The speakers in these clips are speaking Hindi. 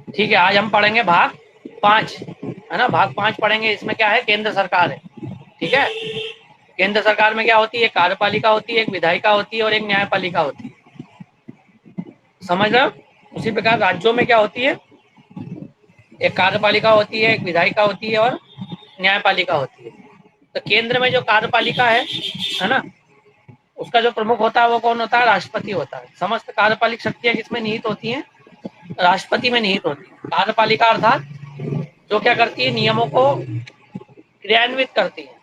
ठीक है, आज हम पढ़ेंगे भाग 5, है ना। भाग 5 पढ़ेंगे। इसमें क्या है, केंद्र सरकार है। ठीक है, केंद्र सरकार में क्या होती है, कार्यपालिका होती है, एक विधायिका होती है और एक न्यायपालिका होती है। समझ रहे हो। उसी प्रकार राज्यों में क्या होती है, एक कार्यपालिका होती है, एक विधायिका होती है और न्यायपालिका होती है। तो केंद्र में जो कार्यपालिका है ना, उसका जो प्रमुख होता है वो कौन होता है, राष्ट्रपति होता है। समस्त कार्यपालिक शक्तियां किसमें निहित होती हैं, राष्ट्रपति में निहित होती है। कार्यपालिका अर्थात जो क्या करती है, नियमों को क्रियान्वित करती है,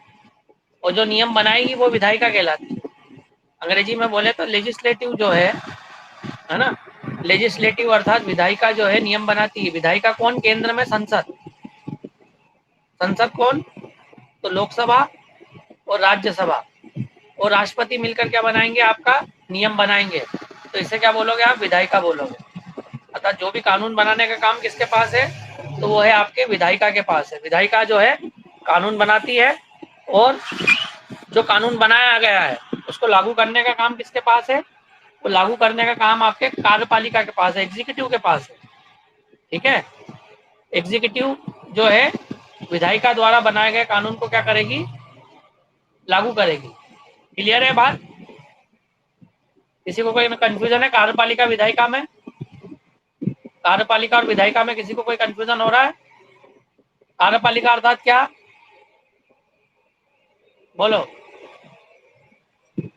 और जो नियम बनाएगी वो विधायिका कहलाती है। अंग्रेजी में बोले तो लेजिस्लेटिव जो है ना, लेजिस्लेटिव अर्थात विधायिका जो है नियम बनाती है। विधायिका कौन, केंद्र में संसद। संसद कौन, तो लोकसभा और राज्यसभा और राष्ट्रपति मिलकर क्या बनाएंगे, आपका नियम बनाएंगे। तो इसे क्या बोलोगे आप, विधायिका बोलोगे। अर्थात जो भी कानून बनाने का काम किसके पास है, तो वो है आपके विधायिका के पास है। विधायिका जो है कानून बनाती है, और जो कानून बनाया गया है उसको लागू करने का काम किसके पास है, वो लागू करने का काम आपके कार्यपालिका के पास है, एग्जीक्यूटिव के पास है। ठीक है, एग्जीक्यूटिव जो है विधायिका द्वारा बनाए गए कानून को क्या करेगी, लागू करेगी। क्लियर है बात। किसी को कोई कंफ्यूजन है कार्यपालिका विधायिका में, कार्यपालिका और विधायिका में किसी को कोई कंफ्यूजन हो रहा है। कार्यपालिका अर्थात क्या, बोलो।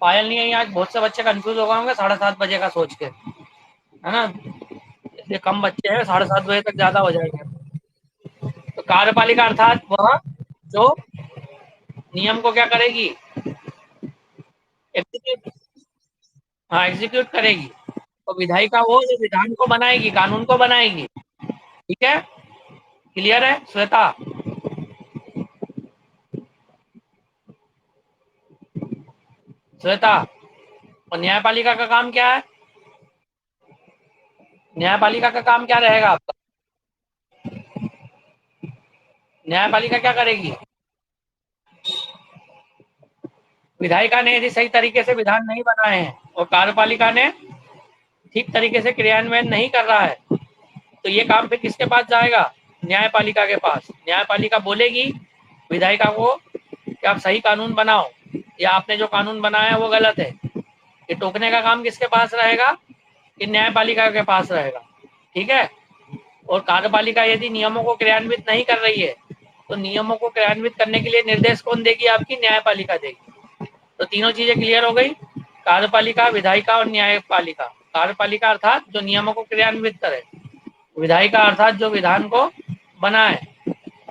पायल नहीं है, आज बहुत से बच्चे कंफ्यूज हो गए होंगे 7:30 बजे का सोच के, है ना। इसलिए कम बच्चे हैं, 7:30 बजे तक ज्यादा हो जाएंगे। तो कार्यपालिका अर्थात वह जो नियम को क्या करेगी, एग्जीक्यूट, हाँ एग्जीक्यूट करेगी। तो विधायिका वो जो विधान को बनाएगी, कानून को बनाएगी। ठीक है, क्लियर है श्वेता। श्वेता, और न्यायपालिका का काम क्या है, न्यायपालिका का काम क्या रहेगा आपका, न्यायपालिका क्या करेगी। विधायिका ने यदि सही तरीके से विधान नहीं बनाए हैं और कार्यपालिका ने ठीक तरीके से क्रियान्वयन नहीं कर रहा है, तो ये काम फिर किसके पास जाएगा, न्यायपालिका के पास। न्यायपालिका बोलेगी विधायिका को कि आप सही कानून बनाओ, या आपने जो कानून बनाया है वो गलत है। ये टोकने का काम किसके पास रहेगा, कि न्यायपालिका के पास रहेगा। ठीक है, और कार्यपालिका यदि नियमों को क्रियान्वित नहीं कर रही है, तो नियमों को क्रियान्वित करने के लिए निर्देश कौन देगी, आपकी न्यायपालिका देगी। तो तीनों चीजें क्लियर हो गई, कार्यपालिका, विधायिका और न्यायपालिका। कार्यपालिका अर्थात जो नियमों को क्रियान्वित करे, विधायिका अर्थात जो विधान को बनाए,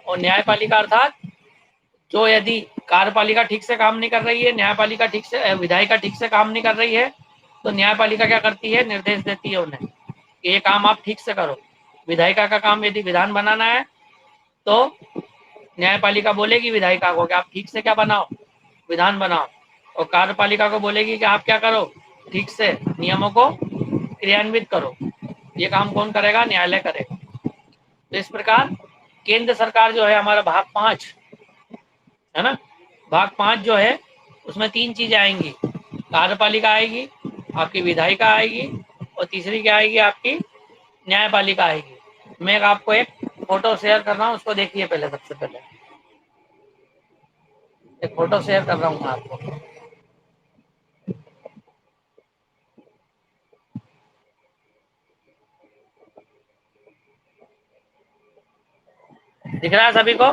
और न्यायपालिका अर्थात जो यदि कार्यपालिका ठीक से काम नहीं कर रही है, न्यायपालिका ठीक से, विधायिका ठीक से काम नहीं कर रही है, तो न्यायपालिका क्या करती है, निर्देश देती है उन्हें कि ये काम आप ठीक से करो। विधायिका का काम यदि विधान बनाना है, तो न्यायपालिका बोलेगी विधायिका को कि आप ठीक से क्या बनाओ, विधान बनाओ, और कार्यपालिका को बोलेगी कि आप क्या करो, ठीक से नियमों को क्रियान्वित करो। ये काम कौन करेगा, न्यायालय करेगा। तो इस प्रकार केंद्र सरकार जो है हमारा भाग 5 है ना, भाग 5 जो है उसमें 3 चीजें आएंगी, कार्यपालिका आएगी, आपकी विधायिका आएगी, और तीसरी क्या आएगी, आपकी न्यायपालिका आएगी। मैं आपको एक फोटो शेयर कर रहा हूँ, उसको देखिए पहले। सबसे पहले एक फोटो शेयर कर रहा हूँ मैं आपको, दिख रहा है सभी को,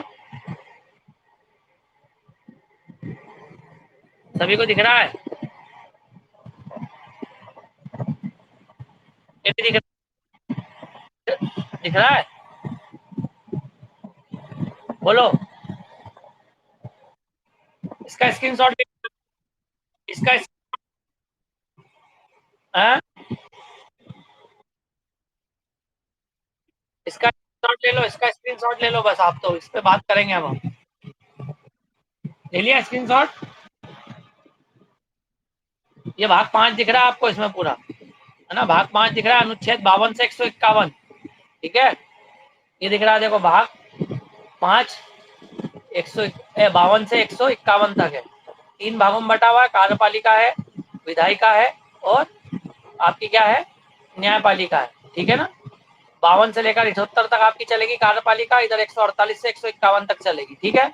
सभी को दिख रहा है, ये भी दिख रहा है, बोलो। इसका स्क्रीनशॉट, इसका आ? इसका स्क्रीनशॉट ले लो, इसका स्क्रीनशॉट ले लो बस। आप तो इस पे बात करेंगे हम, ले लिया स्क्रीनशॉट। ये भाग 5 दिख रहा है आपको इसमें पूरा, है ना। भाग 5 दिख रहा है, अनुच्छेद 52 से 151। ठीक है, ये दिख रहा है, देखो भाग 5 152 से 151 तक है। 3 भागों में बटा हुआ है, कार्यपालिका है, विधायिका है, और आपकी क्या है, न्यायपालिका है। ठीक है ना। 52 से लेकर 78 तक आपकी चलेगी कार्यपालिका, इधर 148 से 151 तक चलेगी, ठीक है।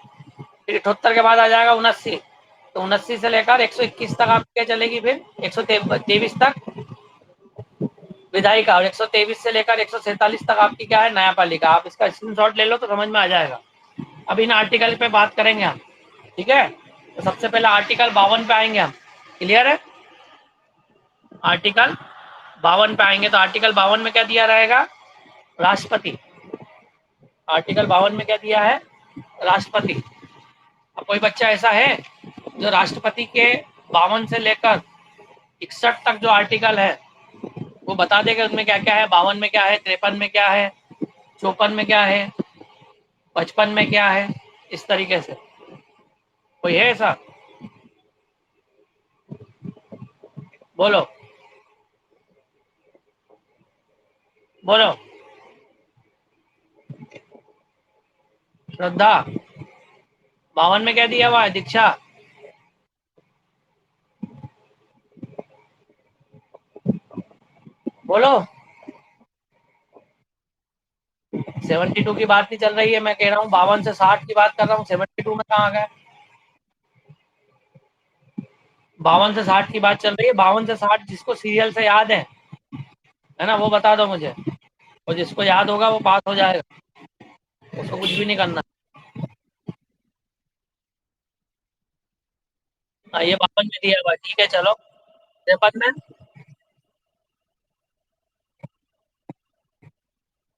फिर 78 के बाद आ जाएगा 79, तो 79 से लेकर 121 तक आपकी क्या चलेगी, फिर 123 तक विधायिका, और 123 से लेकर 147 तक आपकी क्या है, न्यायपालिका। आप इसका स्क्रीनशॉट ले लो तो समझ में आ जाएगा। अब इन आर्टिकल पे बात करेंगे हम, ठीक है। तो सबसे पहले आर्टिकल 52 पे आएंगे हम, क्लियर है। आर्टिकल 52 पे आएंगे तो आर्टिकल 52 में क्या दिया रहेगा, राष्ट्रपति। आर्टिकल 52 में क्या दिया है, राष्ट्रपति। अब कोई बच्चा ऐसा है जो राष्ट्रपति के 52 से लेकर 61 तक जो आर्टिकल है वो बता देगा उसमें क्या क्या है, 52 में क्या है, 53 में क्या है, 54 में क्या है, 55 में क्या है, इस तरीके से कोई है ऐसा, बोलो बोलो। श्रद्धा, 52 में क्या दिया हुआ है, दीक्षा। बोलो। 72 की बात नहीं चल रही है, मैं कह रहा हूँ 52 से 60 की बात कर रहा हूँ, 72 में कहाँ आ गए। 52 से 60 की बात चल रही है, 52 से 60 जिसको सीरियल से याद है ना, वो बता दो मुझे, और जिसको याद होगा वो पास हो जाएगा, उसको कुछ भी नहीं करना। हाँ, ये 52 में दिया हुआ, ठीक है चलो। 53 में,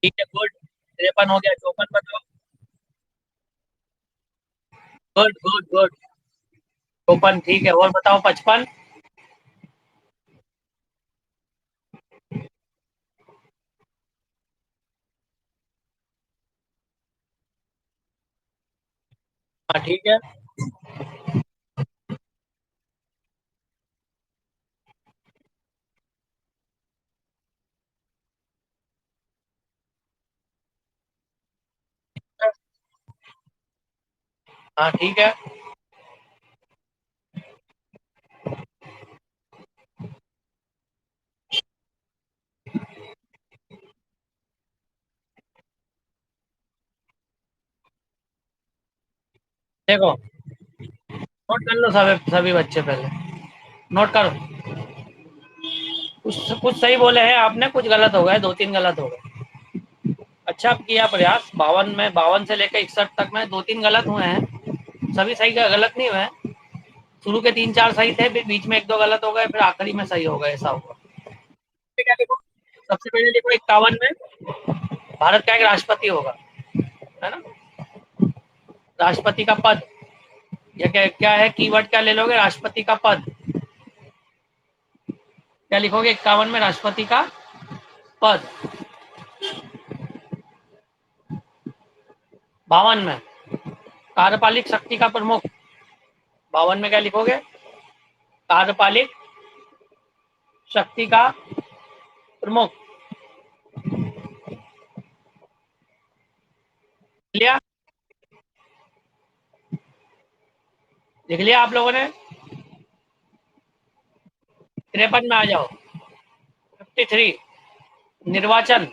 ठीक है गुड। 53 हो गया, 54 बताओ। Good good good. 54 ठीक है, और बताओ 55। हाँ ठीक है, हाँ ठीक है। देखो, नोट कर लो सभी सभी बच्चे पहले, नोट करो। कुछ कुछ सही बोले हैं आपने, कुछ गलत हो गए, 2-3 गलत हो गए। अच्छा किया प्रयास, 52 में, 52 से लेकर 61 तक में 2-3 गलत हुए हैं, सभी सही का गलत नहीं हुए हैं। शुरू के 3-4 सही थे, फिर बीच में 1-2 गलत हो गए, फिर आखिरी में सही हो गए, ऐसा हुआ। क्या लिखो, सबसे पहले लिखो 51 में भारत का एक राष्ट्रपति होगा, है ना। राष्ट्रपति का पद, या क्या क्या है कीवर्ड, क्या ले लोगे, राष्ट्रपति का पद। क्या लिखोगे 51 में, राष्ट्रपति का पद। 52 में कार्यपालिक शक्ति का प्रमुख। 52 में क्या लिखोगे, कार्यपालिक शक्ति का प्रमुख। लिया, लिख लिया आप लोगों ने। 53 में आ जाओ। 53 निर्वाचन,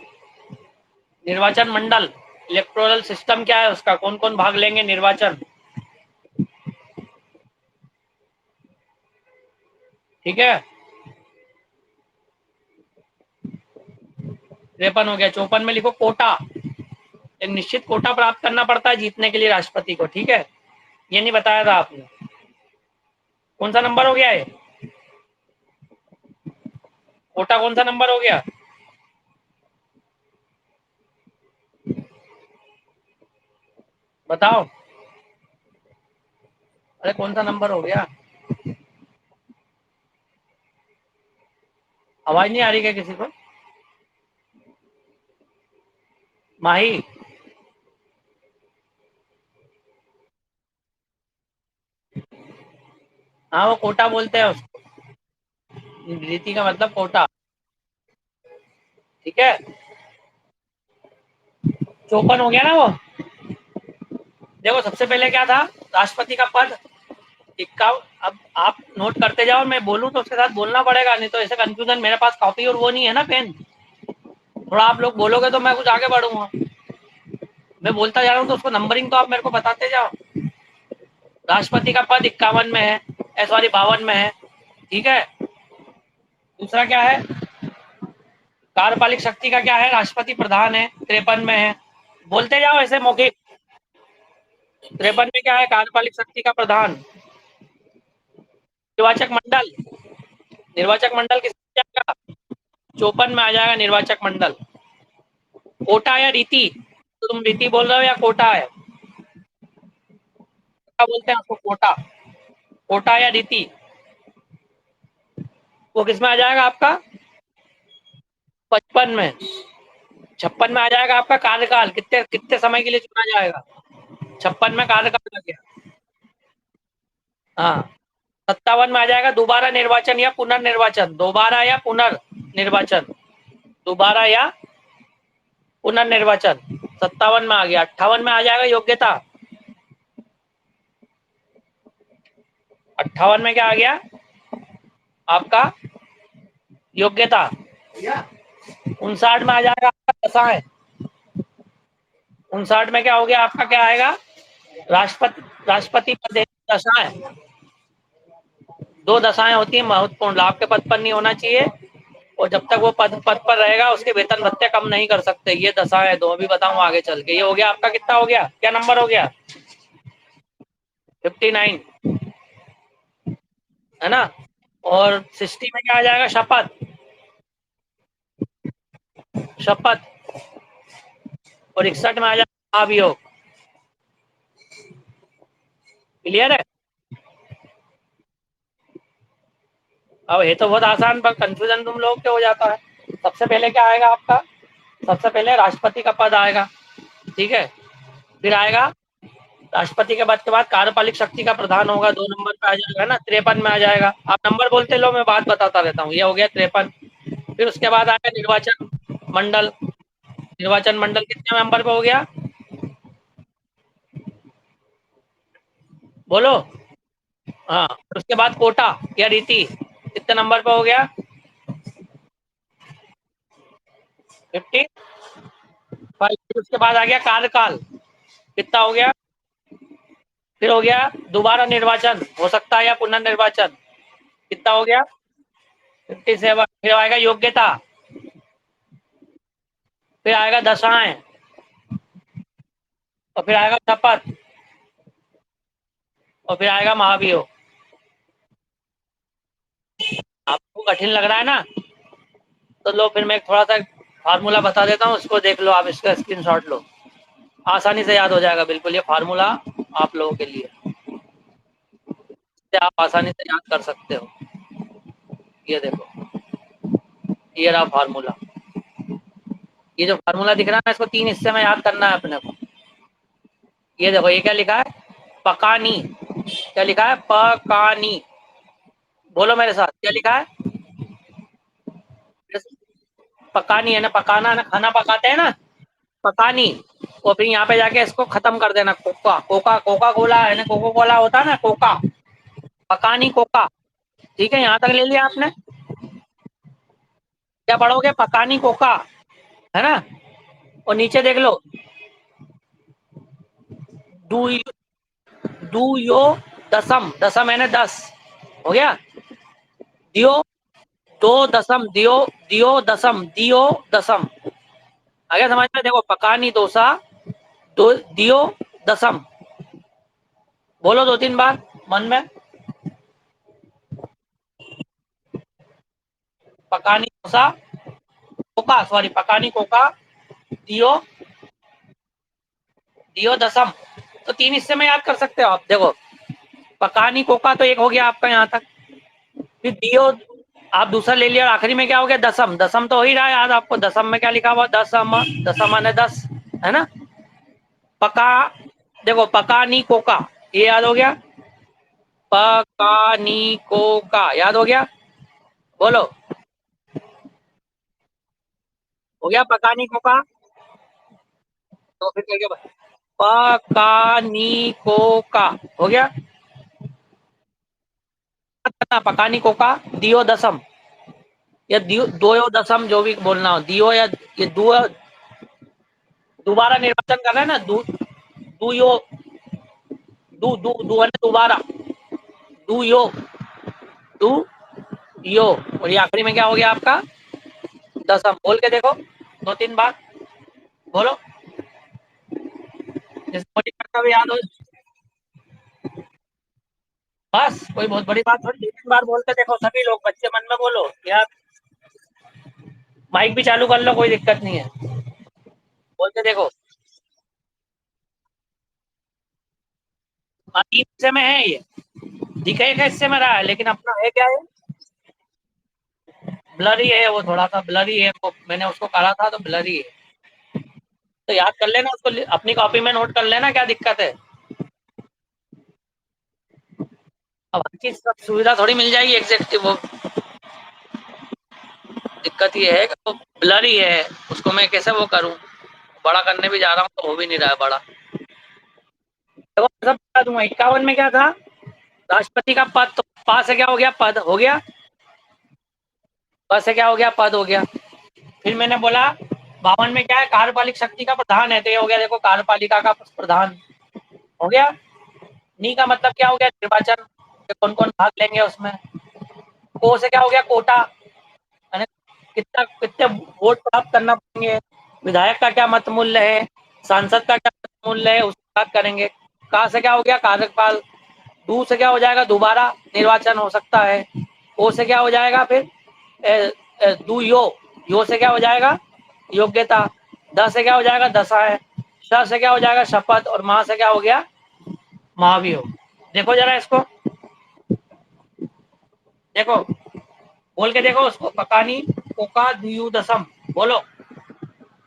निर्वाचन मंडल, इलेक्टोरल सिस्टम क्या है उसका, कौन कौन भाग लेंगे निर्वाचन, ठीक है। 53 हो गया। 54 में लिखो कोटा, एक निश्चित कोटा प्राप्त करना पड़ता है जीतने के लिए राष्ट्रपति को, ठीक है। ये नहीं बताया था आपने, कौन सा नंबर हो गया है, कोटा कौन सा नंबर हो गया, बताओ। अरे कौन सा नंबर हो गया, आवाज नहीं आ रही क्या किसी को, माही। हाँ वो कोटा बोलते हैं उसको, रीति का मतलब कोटा, ठीक है। 54 हो गया ना वो। देखो सबसे पहले क्या था, राष्ट्रपति का पद, इक्यावन। अब आप नोट करते जाओ, मैं बोलूं तो उसके साथ बोलना पड़ेगा, नहीं तो ऐसे कंफ्यूजन, मेरे पास कॉपी और वो नहीं है ना, पेन। थोड़ा आप लोग बोलोगे तो मैं कुछ आगे बढ़ूंगा। मैं बोलता जा रहा हूँ तो उसको नंबरिंग तो आप मेरे को बताते जाओ। राष्ट्रपति का पद 51 में है, सॉरी 52 में है, ठीक है। दूसरा क्या है, कार्यपालिक शक्ति का क्या है, राष्ट्रपति प्रधान है, 53 में है। बोलते जाओ ऐसे मौखिक। 53 में क्या है, कार्यपालिक शक्ति का प्रधान। निर्वाचक मंडल, निर्वाचक मंडल किसमें जाएगा, 54 में आ जाएगा निर्वाचक मंडल। कोटा या रीति, तो तुम रीति बोल रहे हो या कोटा है, क्या बोलते हैं उसको, कोटा, कोटा या रीति, वो किसमें आ जाएगा आपका, 55 में। 56 में आ जाएगा आपका कार्यकाल, कितने कितने समय के लिए चुना जाएगा, 56 में कार्यकाल आ गया। हाँ, 57 में आ जाएगा दोबारा निर्वाचन या पुनर्निर्वाचन, दोबारा या पुनर्निर्वाचन, दोबारा या पुनर्निर्वाचन, 57 में आ गया। 58 में आ जाएगा योग्यता, 58 में क्या आ गया आपका, योग्यता। 59 में आ जाएगा आपका दशाएं, 59 में क्या हो गया आपका, क्या आएगा, राष्ट्रपति, राष्ट्रपति पद, दशाएं, दो दशाएं होती है महत्वपूर्ण, लाभ के पद पर नहीं होना चाहिए, और जब तक वो पद पर रहेगा उसके वेतन भत्ते कम नहीं कर सकते, ये दशाएं दो, अभी बताऊंगा आगे चल के। ये हो गया आपका, कितना हो गया, क्या नंबर हो गया, 59, है ना। और 60 में क्या आ जाएगा, शपथ, शपथ। और 61 में आ जाएगा महाभियोग। क्लियर है। अब ये तो बहुत आसान, पर कंफ्यूजन तुम लोग के हो जाता है। सबसे पहले क्या आएगा आपका, सबसे पहले राष्ट्रपति का पद आएगा, ठीक है। फिर आएगा राष्ट्रपति के पद के बाद कार्यपालिक शक्ति का प्रधान होगा, 2 नंबर पे आ जाएगा ना, 53 में आ जाएगा। आप नंबर बोलते लो, मैं बात बताता रहता हूँ। ये हो गया 53। फिर उसके बाद आएगा निर्वाचन मंडल, निर्वाचन मंडल कितने नंबर पे हो गया, बोलो। हाँ, उसके बाद कोटा या रीति कितने नंबर पे हो गया, 55। उसके बाद आ गया कार्यकाल, कितना हो गया, फिर हो गया दोबारा निर्वाचन हो सकता है या पुनर्निर्वाचन, कितना हो गया, 57। फिर आएगा योग्यता, फिर आएगा दशाएं, और फिर आएगा शपथ, और फिर आएगा महाभियोग। आपको कठिन लग रहा है ना, तो लो फिर मैं थोड़ा सा फार्मूला बता देता हूँ, उसको देख लो, आप इसका स्क्रीनशॉट लो, आसानी से याद हो जाएगा बिल्कुल। ये फार्मूला आप लोगों के लिए, आप आसानी से याद कर सकते हो। ये देखो, ये रहा फार्मूला। ये जो फार्मूला दिख रहा है ना, इसको 3 हिस्से में याद करना है अपने को। ये देखो, ये क्या लिखा है, पकानी, क्या लिखा है, पकानी, बोलो मेरे साथ, क्या लिखा है, पकानी है ना, पकाना है ना, खाना पकाते हैं ना, पकानी। और फिर यहाँ पे जाके इसको खत्म कर देना, कोका, कोका, कोका कोला है ना, कोका कोला होता है ना, कोका, पकानी कोका, ठीक है। यहाँ तक ले लिया आपने, क्या पढ़ोगे, पकानी कोका, है ना। और नीचे देख लो, डू डू यो दसम, दसम है ना 10, हो गया। दियो, दो दसम, दियो, दियो दसम, दियो दसम, आ गया समझ में। देखो, पकानी दोसा, दो दियो दसम, बोलो 2-3 बार मन में, पकानी दोसा, कोका, सॉरी पकानी कोका, दियो, दियो दसम। तो 3 हिस्से में याद कर सकते हो आप। देखो, पकानी कोका तो एक हो गया आपका यहाँ तक, फिर दियो आप दूसरा ले लिया, और आखिरी में क्या हो गया, दसम, दसम तो हो ही रहा है याद आपको। दसम में क्या लिखा हुआ, दसम, दसम माने 10, है ना। पका, देखो पकानी कोका, ये याद हो गया, पकानी कोका याद हो गया, बोलो, हो गया पकानी कोका। तो फिर करके पकानी कोका, हो गया, पकानी कोका, दियो दसम, या दो यो दशम जो भी बोलना हो, दियो या ये दो, दोबारा निर्वाचन कर रहे हैं ना, दू यो, दू दू है ना, दोबारा दू यो, दू यो, और ये आखिरी में क्या हो गया आपका दशम। बोल के देखो 2-3 बार बोलो, जिस मोटी का भी याद हो। बस कोई बहुत बड़ी बात थोड़ी, 2-3 बार बोल के देखो सभी लोग, बच्चे मन में बोलो यार, माइक भी चालू कर लो, कोई दिक्कत नहीं है, बोल के देखो। 3 हिस्से में है ये, दिखे एक हिस्से में रहा है, लेकिन अपना है क्या है, ब्लरी है वो, थोड़ा सा ब्लरी है वो, मैंने उसको करा था तो ब्लरी है। तो याद कर लेना उसको, अपनी कॉपी में नोट कर लेना, क्या दिक्कत है। अब हर चीज सब सुविधा थोड़ी मिल जाएगी एग्जैक्ट, वो दिक्कत ये है कि वो ब्लरी है, उसको मैं कैसे वो करूं, बड़ा करने भी जा रहा हूँ तो हो भी नहीं रहा है बड़ा। तो सब बता दूंगा। 51 में क्या था, राष्ट्रपति का पद, तो पा से क्या हो गया, पद हो गया, पद से क्या हो गया, पद हो गया। फिर मैंने बोला 52 में क्या है, कार्यपालिक शक्ति का प्रधान है, तो ये हो गया देखो कार्यपालिका का प्रधान हो गया। नी का मतलब क्या हो गया, निर्वाचन, कौन कौन भाग लेंगे उसमें। को से क्या हो गया, कोटा, यानी कितना कितने वोट प्राप्त करना पड़ेंगे, विधायक का क्या मत मूल्य है, सांसद का क्या मत मूल्य है, उसकी बात करेंगे। का से क्या हो गया, कार्यकाल। दू से क्या हो जाएगा, दोबारा निर्वाचन हो सकता है। ओ से क्या हो जाएगा फिर, दू यो, यो से क्या हो जाएगा, योग्यता। द से क्या हो जाएगा, दशा है। श से क्या हो जाएगा, शपथ। और माह से क्या हो गया, महाभियोग। देखो जरा इसको, देखो बोल के देखो उसको, पकानी कोका दुयु दशम, बोलो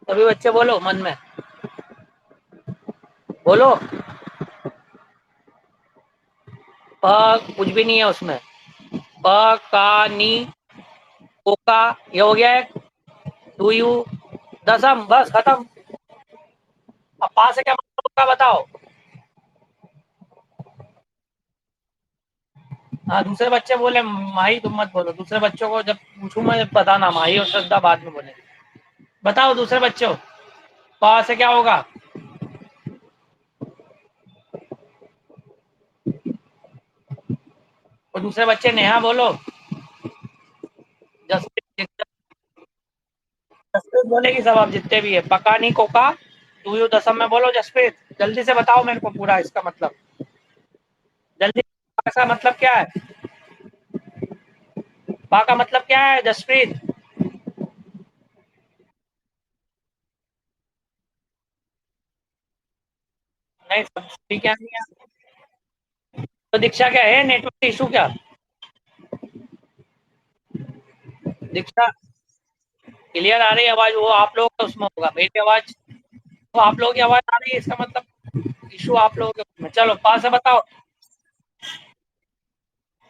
सभी बच्चे, बोलो मन में बोलो। प कुछ भी नहीं है उसमें, प का नी कोका, ये हो गया है, दुयु दशम, बस खत्म। अब पा से क्या मतलब होगा बताओ। हाँ, दूसरे बच्चे बोले माही, तुम मत बोलो, दूसरे बच्चों को जब पूछूं मैं जब बताना, माही और श्रद्धा बाद में बोले। बताओ दूसरे बच्चों, पा से क्या होगा, और दूसरे बच्चे नेहा बोलो, जसप्रीत, जसप्रीत बोलेगी सब, आप जितने भी है। पका नहीं कोका दुयु दशम में बोलो जसप्रीत, जल्दी से बताओ मेरे को पूरा इसका मतलब, जल्दी। पा का मतलब क्या है, पा का मतलब क्या है जसप्रीत। नहीं सभी क्या नहीं है, तो दीक्षा क्या है, नेटवर्क इशू क्या, दीक्षा क्लियर आ रही है आवाज, वो आप लोग का उसमें होगा, मेरी आवाज, वो आप लोगों की आवाज आ रही है, इसका मतलब इशू आप लोगों के उसमें। चलो पा से बताओ,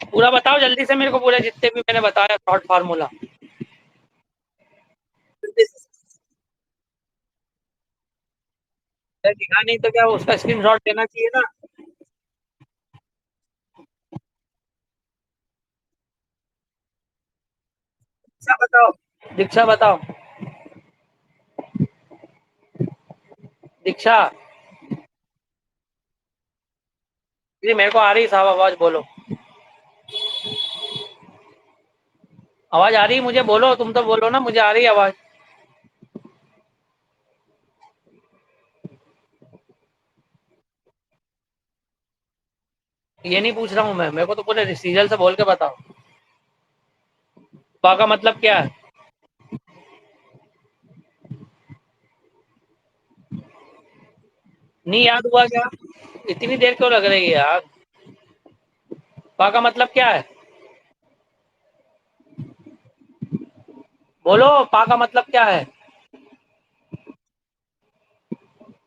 पूरा बताओ जल्दी से मेरे को, पूरे जितने भी मैंने बताया शॉर्ट फार्मूला। दिखा नहीं तो क्या, उसका स्क्रीनशॉट देना चाहिए ना। दीक्षा बताओ, दीक्षा बताओ, दीक्षा जी मेरे को आ रही साहब आवाज, बोलो आवाज आ रही है मुझे, बोलो तुम तो बोलो ना, मुझे आ रही है आवाज। ये नहीं पूछ रहा हूँ मैं, मेरे को तो पूरे सीरियल से बोल के बताओ, पा का मतलब क्या है। नहीं याद हुआ क्या, इतनी देर क्यों लग रही है यार, पा का मतलब क्या है, बोलो पा का मतलब क्या है।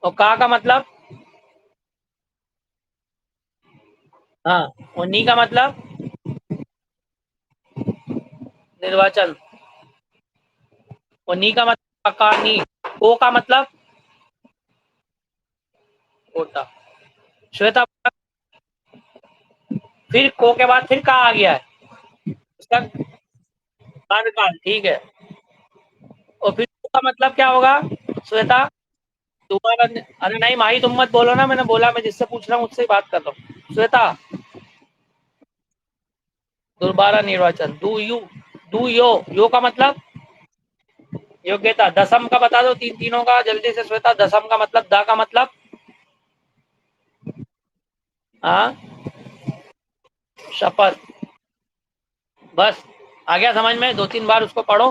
और का मतलब, हाँ, और नी का मतलब निर्वाचन, और नी का मतलब का नी, को का मतलब कोटा। श्वेता, फिर को के बाद फिर का आ गया है उसका, कार्यकाल, ठीक है। और फिर का मतलब क्या होगा श्वेता? तुम्हारा, अरे नहीं माही तुम मत बोलो ना, मैंने बोला मैं जिससे पूछ रहा हूँ उससे ही बात कर रहा हूँ। श्वेता, दोबारा निर्वाचन, दू यो का मतलब योग्यता। दसम का बता दो, तीन तीनों का जल्दी से श्वेता। दसम का मतलब, द का मतलब, हाँ, शपथ। बस, आ गया समझ में? दो तीन बार उसको पढ़ो।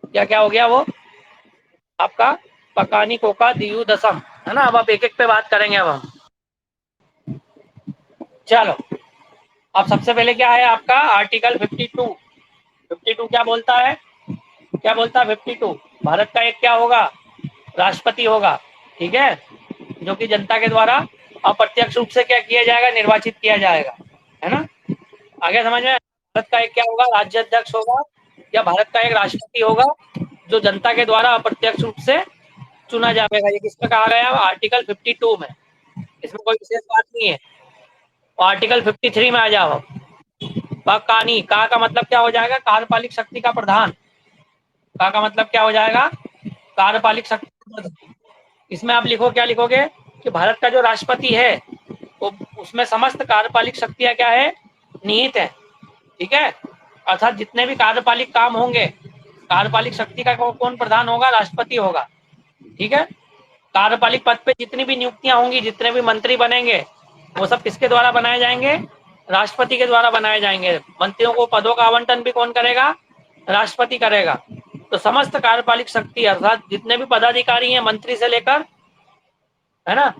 क्या क्या हो गया वो आपका? पकानी कोका दियु दसम, है ना। अब आप एक एक पे बात करेंगे अब हम। चलो, अब सबसे पहले क्या है आपका आर्टिकल 52। 52 क्या बोलता है? क्या बोलता है 52? भारत का एक क्या होगा? राष्ट्रपति होगा, ठीक है, जो कि जनता के द्वारा अप्रत्यक्ष रूप से क्या किया जाएगा? निर्वाचित किया जाएगा, है ना। आगे समझ में? भारत का एक क्या होगा? राज्य अध्यक्ष होगा, या भारत का एक राष्ट्रपति होगा जो जनता के द्वारा अप्रत्यक्ष रूप से चुना जाएगा। ये किसमें कहा गया? आर्टिकल 52 में। इसमें कोई विशेष बात नहीं है। और आर्टिकल 53 में आ जाओ। कानी, का मतलब क्या हो जाएगा? कार्यपालिक शक्ति का प्रधान। का मतलब क्या हो जाएगा? कार्यपालिक शक्ति का प्रधान। इसमें आप लिखो, क्या लिखोगे? कि भारत का जो राष्ट्रपति है वो, उसमें समस्त कार्यपालिक शक्तियां क्या है? निहित है, ठीक है। अर्थात जितने भी कार्यपालिक काम होंगे, कार्यपालिक शक्ति का कौन प्रधान होगा? राष्ट्रपति होगा, ठीक है। कार्यपालिक पद पे जितनी भी नियुक्तियां होंगी, जितने भी मंत्री बनेंगे, वो सब किसके द्वारा बनाए जाएंगे? राष्ट्रपति के द्वारा बनाए जाएंगे। मंत्रियों को पदों का आवंटन भी कौन करेगा? राष्ट्रपति करेगा। तो समस्त कार्यपालिक शक्ति अर्थात जितने भी पदाधिकारी हैं, मंत्री से लेकर, है ना,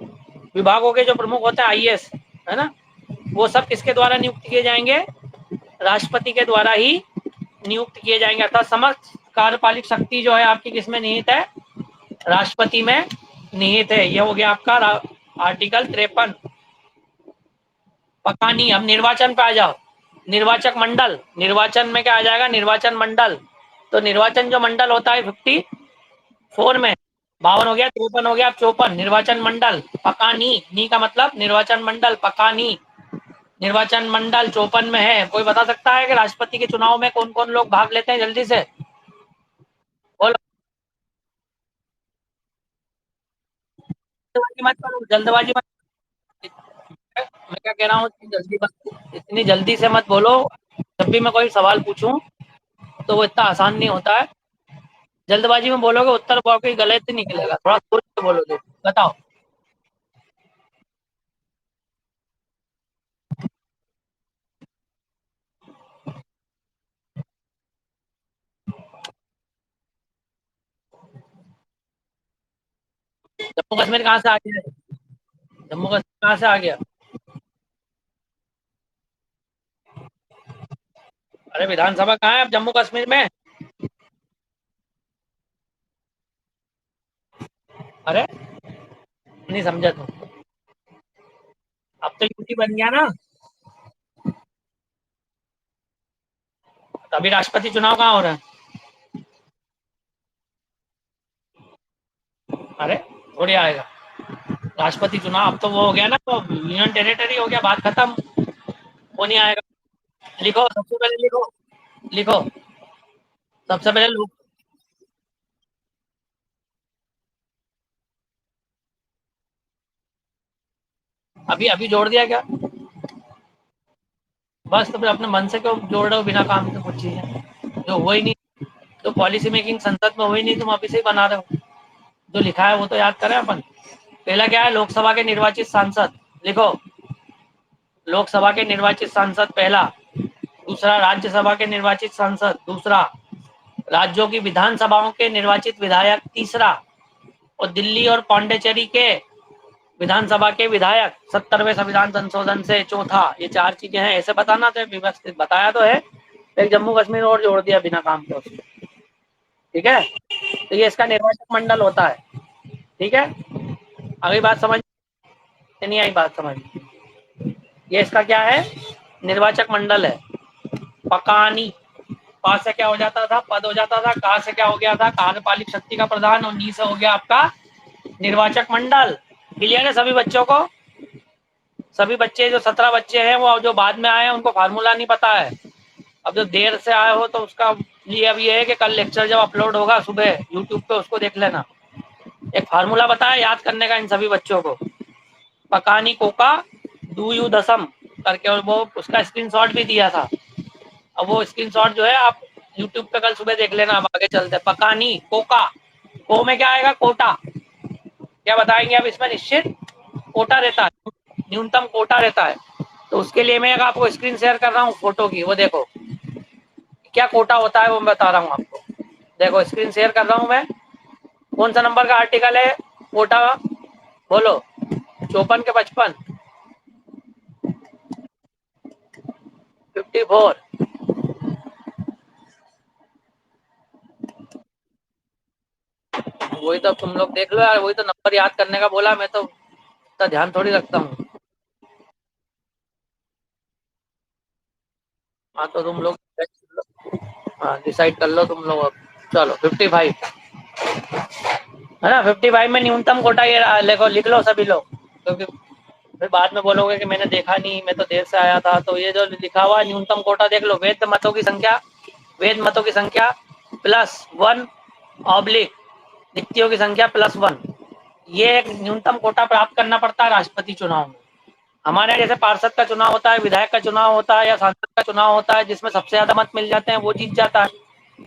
विभागों के जो प्रमुख होते हैं, आईएएस, है ना, वो सब किसके द्वारा नियुक्त किए जाएंगे? राष्ट्रपति के द्वारा ही नियुक्त किए जाएंगे। अर्थात समस्त कार्यपालिक शक्ति जो है आपकी किसमें निहित है? राष्ट्रपति में निहित है। यह हो गया आपका आर्टिकल 53। पकानी। अब निर्वाचन पे आ जाओ। निर्वाचक मंडल, निर्वाचन में क्या आ जाएगा? निर्वाचन मंडल। तो निर्वाचन जो मंडल होता है 54 में, 52 हो गया, 53 हो गया, 54, निर्वाचन मंडल। पकानी, नी का मतलब निर्वाचन मंडल, पकानी निर्वाचन मंडल 54 में है। कोई बता सकता है कि राष्ट्रपति के चुनाव में कौन कौन लोग भाग लेते हैं? जल्दी से बोलो। जल्दबाजी मत करो, जल्दबाजी मत। मैं क्या कह रहा हूँ, इतनी जल्दी से मत बोलो। जब भी मैं कोई सवाल पूछूं तो वो इतना आसान नहीं होता है। जल्दबाजी में बोलोगे उत्तर वाकई गलत ही निकलेगा। थोड़ा सोच के बोलोगे। बताओ। जम्मू कश्मीर कहाँ से आ गया? जम्मू कश्मीर कहाँ से आ गया? अरे विधानसभा कहाँ है अब जम्मू कश्मीर में? अरे नहीं समझा तुम। अब तो यूटी बन गया ना। अभी राष्ट्रपति चुनाव कहाँ हो रहा है? अरे थोड़ी आएगा राष्ट्रपति चुनाव। अब तो वो हो गया ना, तो यूनियन टेरिटरी हो गया, बात खत्म। वो नहीं आएगा। लिखो सबसे पहले, लिखो, लिखो सबसे पहले लोग। अभी अभी जोड़ दिया क्या? बस तो फिर अपने मन से क्यों जोड़ रहे हो बिना काम के कुछ चीजें जो हो ही नहीं? तो पॉलिसी मेकिंग संसद में हो ही नहीं, तुम अभी से ही बना रहे हो। जो लिखा है वो तो याद करें अपन। पहला क्या है? लोकसभा के निर्वाचित सांसद। लिखो, लोकसभा के निर्वाचित सांसद पहला। दूसरा, राज्यसभा के निर्वाचित सांसद दूसरा। राज्यों की विधानसभाओं के निर्वाचित विधायक तीसरा। और दिल्ली और पौंडेचेरी के विधानसभा के विधायक 70वें संविधान संशोधन से चौथा। ये चार चीजें हैं, ऐसे बताना तो व्यवस्थित बताया तो है। एक जम्मू कश्मीर और जोड़ दिया बिना काम के उसमें, ठीक है। तो ये इसका निर्वाचक मंडल होता है, ठीक है। अगली बात समझ नहीं आई? बात समझ। ये इसका क्या है? निर्वाचक मंडल है। पकानी, पा से क्या हो जाता था? पद हो जाता था। का से क्या हो गया था? कार्यपालिक शक्ति का प्रधान। और नी से हो गया आपका निर्वाचक मंडल। क्लियर है सभी बच्चों को? सभी बच्चे जो 17 बच्चे हैं वो जो बाद में आए हैं उनको फार्मूला नहीं पता है। अब जो देर से आए हो तो उसका लिए अब ये है कि कल लेक्चर जब अपलोड होगा सुबह यूट्यूब पे उसको देख लेना। एक फार्मूला बताया याद करने का इन सभी बच्चों को, पकानी कोका डू यू दसम करके, और वो उसका स्क्रीनशॉट भी दिया था। अब वो स्क्रीनशॉट जो है आप यूट्यूब पे कल सुबह देख लेना। अब आगे चलते हैं। पकानी कोका, को में क्या आएगा? कोटा। क्या बताएंगे अब इसमें? निश्चित कोटा रहता है, न्यूनतम कोटा रहता है। तो उसके लिए मैं आपको स्क्रीन शेयर कर रहा हूँ फोटो की, वो देखो क्या कोटा होता है वो मैं बता रहा हूँ आपको। देखो स्क्रीन शेयर कर रहा हूँ मैं। कौन सा नंबर का आर्टिकल है कोटा? बोलो। 54 के 55, 54। वही तो तुम लोग देख लो यार, वही तो नंबर याद करने का बोला, मैं तो इतना ध्यान थोड़ी रखता हूँ। हाँ तो तुम लोग हाँ डिसाइड कर लो तुम लोग अब। चलो 55 है ना। 55 में न्यूनतम कोटा ये देखो, लिख लो सभी लोग, क्योंकि फिर बाद में बोलोगे कि मैंने देखा नहीं, मैं तो देर से आया था। तो ये जो लिखा हुआ है न्यूनतम कोटा देख लो, वैध मतों की संख्या, वैध मतों की संख्या +1 ऑब्लिक रिक्तियों की संख्या +1। ये एक न्यूनतम कोटा प्राप्त करना पड़ता है राष्ट्रपति चुनाव में। हमारे यहाँ जैसे पार्षद का चुनाव होता है, विधायक का चुनाव होता है, या सांसद का चुनाव होता है, जिसमें सबसे ज्यादा मत मिल जाते हैं वो जीत जाता है।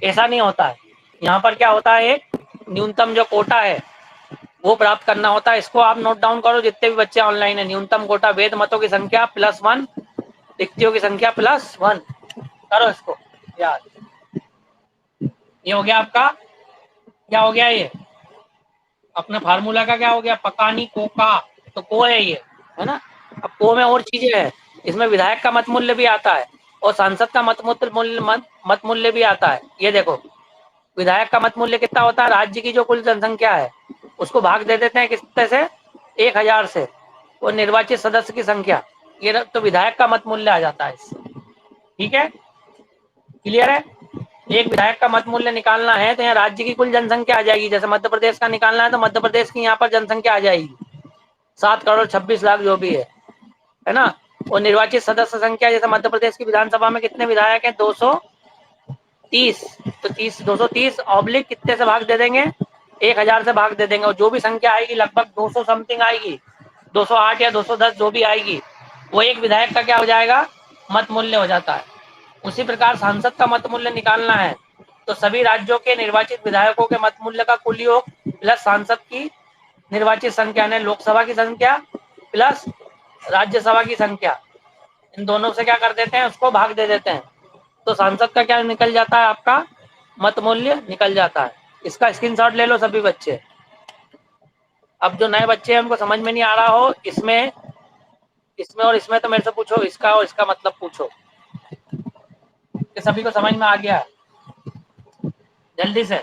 ऐसा नहीं होता है। यहाँ पर क्या होता है, एक न्यूनतम जो कोटा है वो प्राप्त करना होता है। इसको आप नोट डाउन करो जितने भी बच्चे ऑनलाइन है। न्यूनतम कोटा वैध मतों की संख्या +1 रिक्तियों की संख्या +1। करो इसको याद। ये हो गया आपका, क्या हो गया ये अपना फार्मूला का क्या हो गया? पकानी कोका, तो को है ये, है ना। अब को में और चीजें हैं। इसमें विधायक का मत मूल्य भी आता है और सांसद का मत मूल्य भी आता है। ये देखो, विधायक का मत मूल्य कितना होता है? राज्य की जो कुल जनसंख्या है उसको भाग दे देते हैं कितने से? 1000 से, और निर्वाचित सदस्य की संख्या, ये तो विधायक का मत मूल्य आ जाता है इससे। ठीक है, क्लियर है। एक विधायक का मत मूल्य निकालना है तो यहाँ राज्य की कुल जनसंख्या आ जाएगी। जैसे मध्य प्रदेश का निकालना है तो मध्य प्रदेश की यहाँ पर जनसंख्या आ जाएगी 7,26,00,000 जो भी है ना। और निर्वाचित सदस्य संख्या, जैसे मध्य प्रदेश की विधानसभा में कितने विधायक हैं? 230। तो 230 ऑब्लिक कितने से भाग दे देंगे? 1000 से भाग दे देंगे, और जो भी संख्या आएगी लगभग 200 समथिंग आएगी, 208 या 210 जो भी आएगी, वो एक विधायक का क्या हो जाएगा? मत मूल्य हो जाता है। उसी प्रकार सांसद का मत मूल्य निकालना है तो सभी राज्यों के निर्वाचित विधायकों के मत मूल्य का कुल योग प्लस सांसद की निर्वाचित संख्या ने लोकसभा की संख्या प्लस राज्यसभा की संख्या, इन दोनों से क्या कर देते हैं? उसको भाग दे देते हैं। तो सांसद का क्या निकल जाता है? आपका मत मूल्य निकल जाता है। इसका स्क्रीनशॉट ले लो सभी बच्चे। अब जो नए बच्चे हैं उनको समझ में नहीं आ रहा हो, इसमें इसमें और इसमें तो मेरे से पूछो, इसका और इसका मतलब पूछो कि सभी को समझ में आ गया जल्दी से।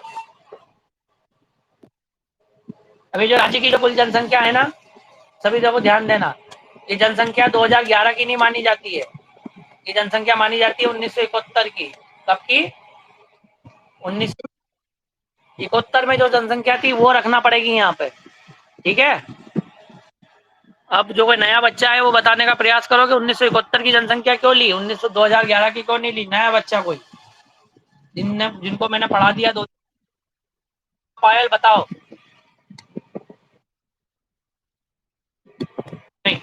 अभी जो राज्य की जो कुल जनसंख्या है ना, सभी लोगों ध्यान देना, ये जनसंख्या 2011 की नहीं मानी जाती है। ये जनसंख्या मानी जाती है 1971 की। कब की? 1971 में जो जनसंख्या थी वो रखना पड़ेगी यहाँ पे। ठीक है। अब जो कोई नया बच्चा है वो बताने का प्रयास करो कि 1971 की जनसंख्या क्यों ली, 2011 की क्यों नहीं ली। नया बच्चा कोई जिनको मैंने पढ़ा दिया दो, पायल बताओ। नहीं,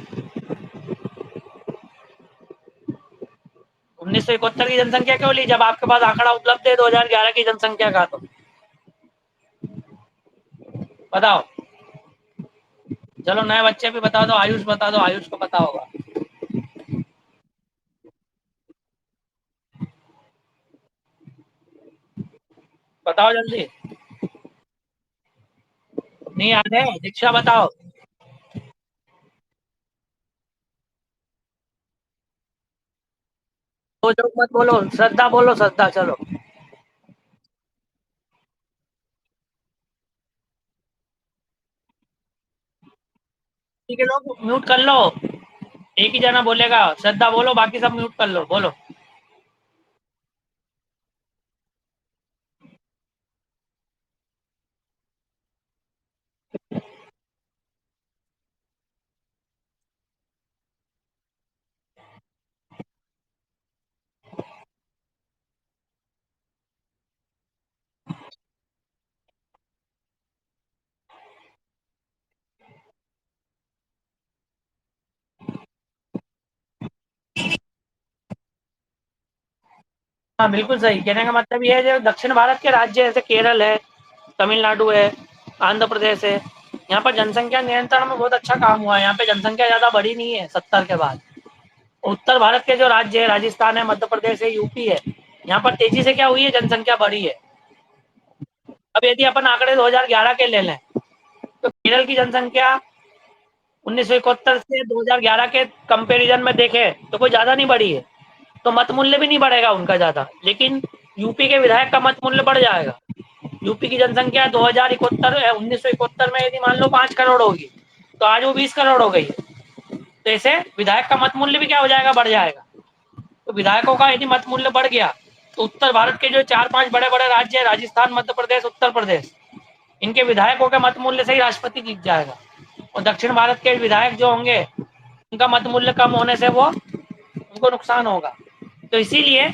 1971 की जनसंख्या क्यों ली जब आपके पास आंकड़ा उपलब्ध है 2011 की जनसंख्या का? तो बताओ। चलो नए बच्चे भी बता दो, आयुष बता दो, आयुष को पता होगा। बताओ जल्दी। नहीं याद है? दीक्षा बताओ। दो जोक मत बोलो, श्रद्धा बोलो, श्रद्धा। चलो ठीक है, लोग म्यूट कर लो। एक ही जना बोलेगा, श्रद्धा बोलो, बाकी सब म्यूट कर लो। बोलो। हाँ बिल्कुल सही, कहने का मतलब ये है जो दक्षिण भारत के राज्य जैसे केरल है, तमिलनाडु है, आंध्र प्रदेश है, यहाँ पर जनसंख्या नियंत्रण में बहुत अच्छा काम हुआ है। यहाँ पे जनसंख्या ज़्यादा बढ़ी नहीं है 70 के बाद। उत्तर भारत के जो राज्य है, राजस्थान है, मध्य प्रदेश है, यूपी है, यहाँ पर तेजी से क्या हुई है, जनसंख्या बढ़ी है। अब यदि अपन आंकड़े 2011 के ले लें तो केरल की जनसंख्या 1971 से 2011 के कंपैरिजन में देखें तो कोई ज्यादा नहीं बढ़ी है, तो मत मूल्य भी नहीं बढ़ेगा उनका ज्यादा, लेकिन यूपी के विधायक का मत मूल्य बढ़ जाएगा। यूपी की जनसंख्या 2071 1971 में यदि मान लो 5 करोड़ होगी तो आज वो 20 करोड़ हो गई है। तो ऐसे विधायक का मत मूल्य भी क्या हो जाएगा, बढ़ जाएगा। तो विधायकों का यदि मत मूल्य बढ़ गया तो उत्तर भारत के जो 4-5 बड़े बड़े राज्य है, राजस्थान, मध्य प्रदेश, उत्तर प्रदेश, इनके विधायकों के मत मूल्य से ही राष्ट्रपति जीत जाएगा। और दक्षिण भारत के विधायक जो होंगे उनका मत मूल्य कम होने से वो उनको नुकसान होगा। तो इसीलिए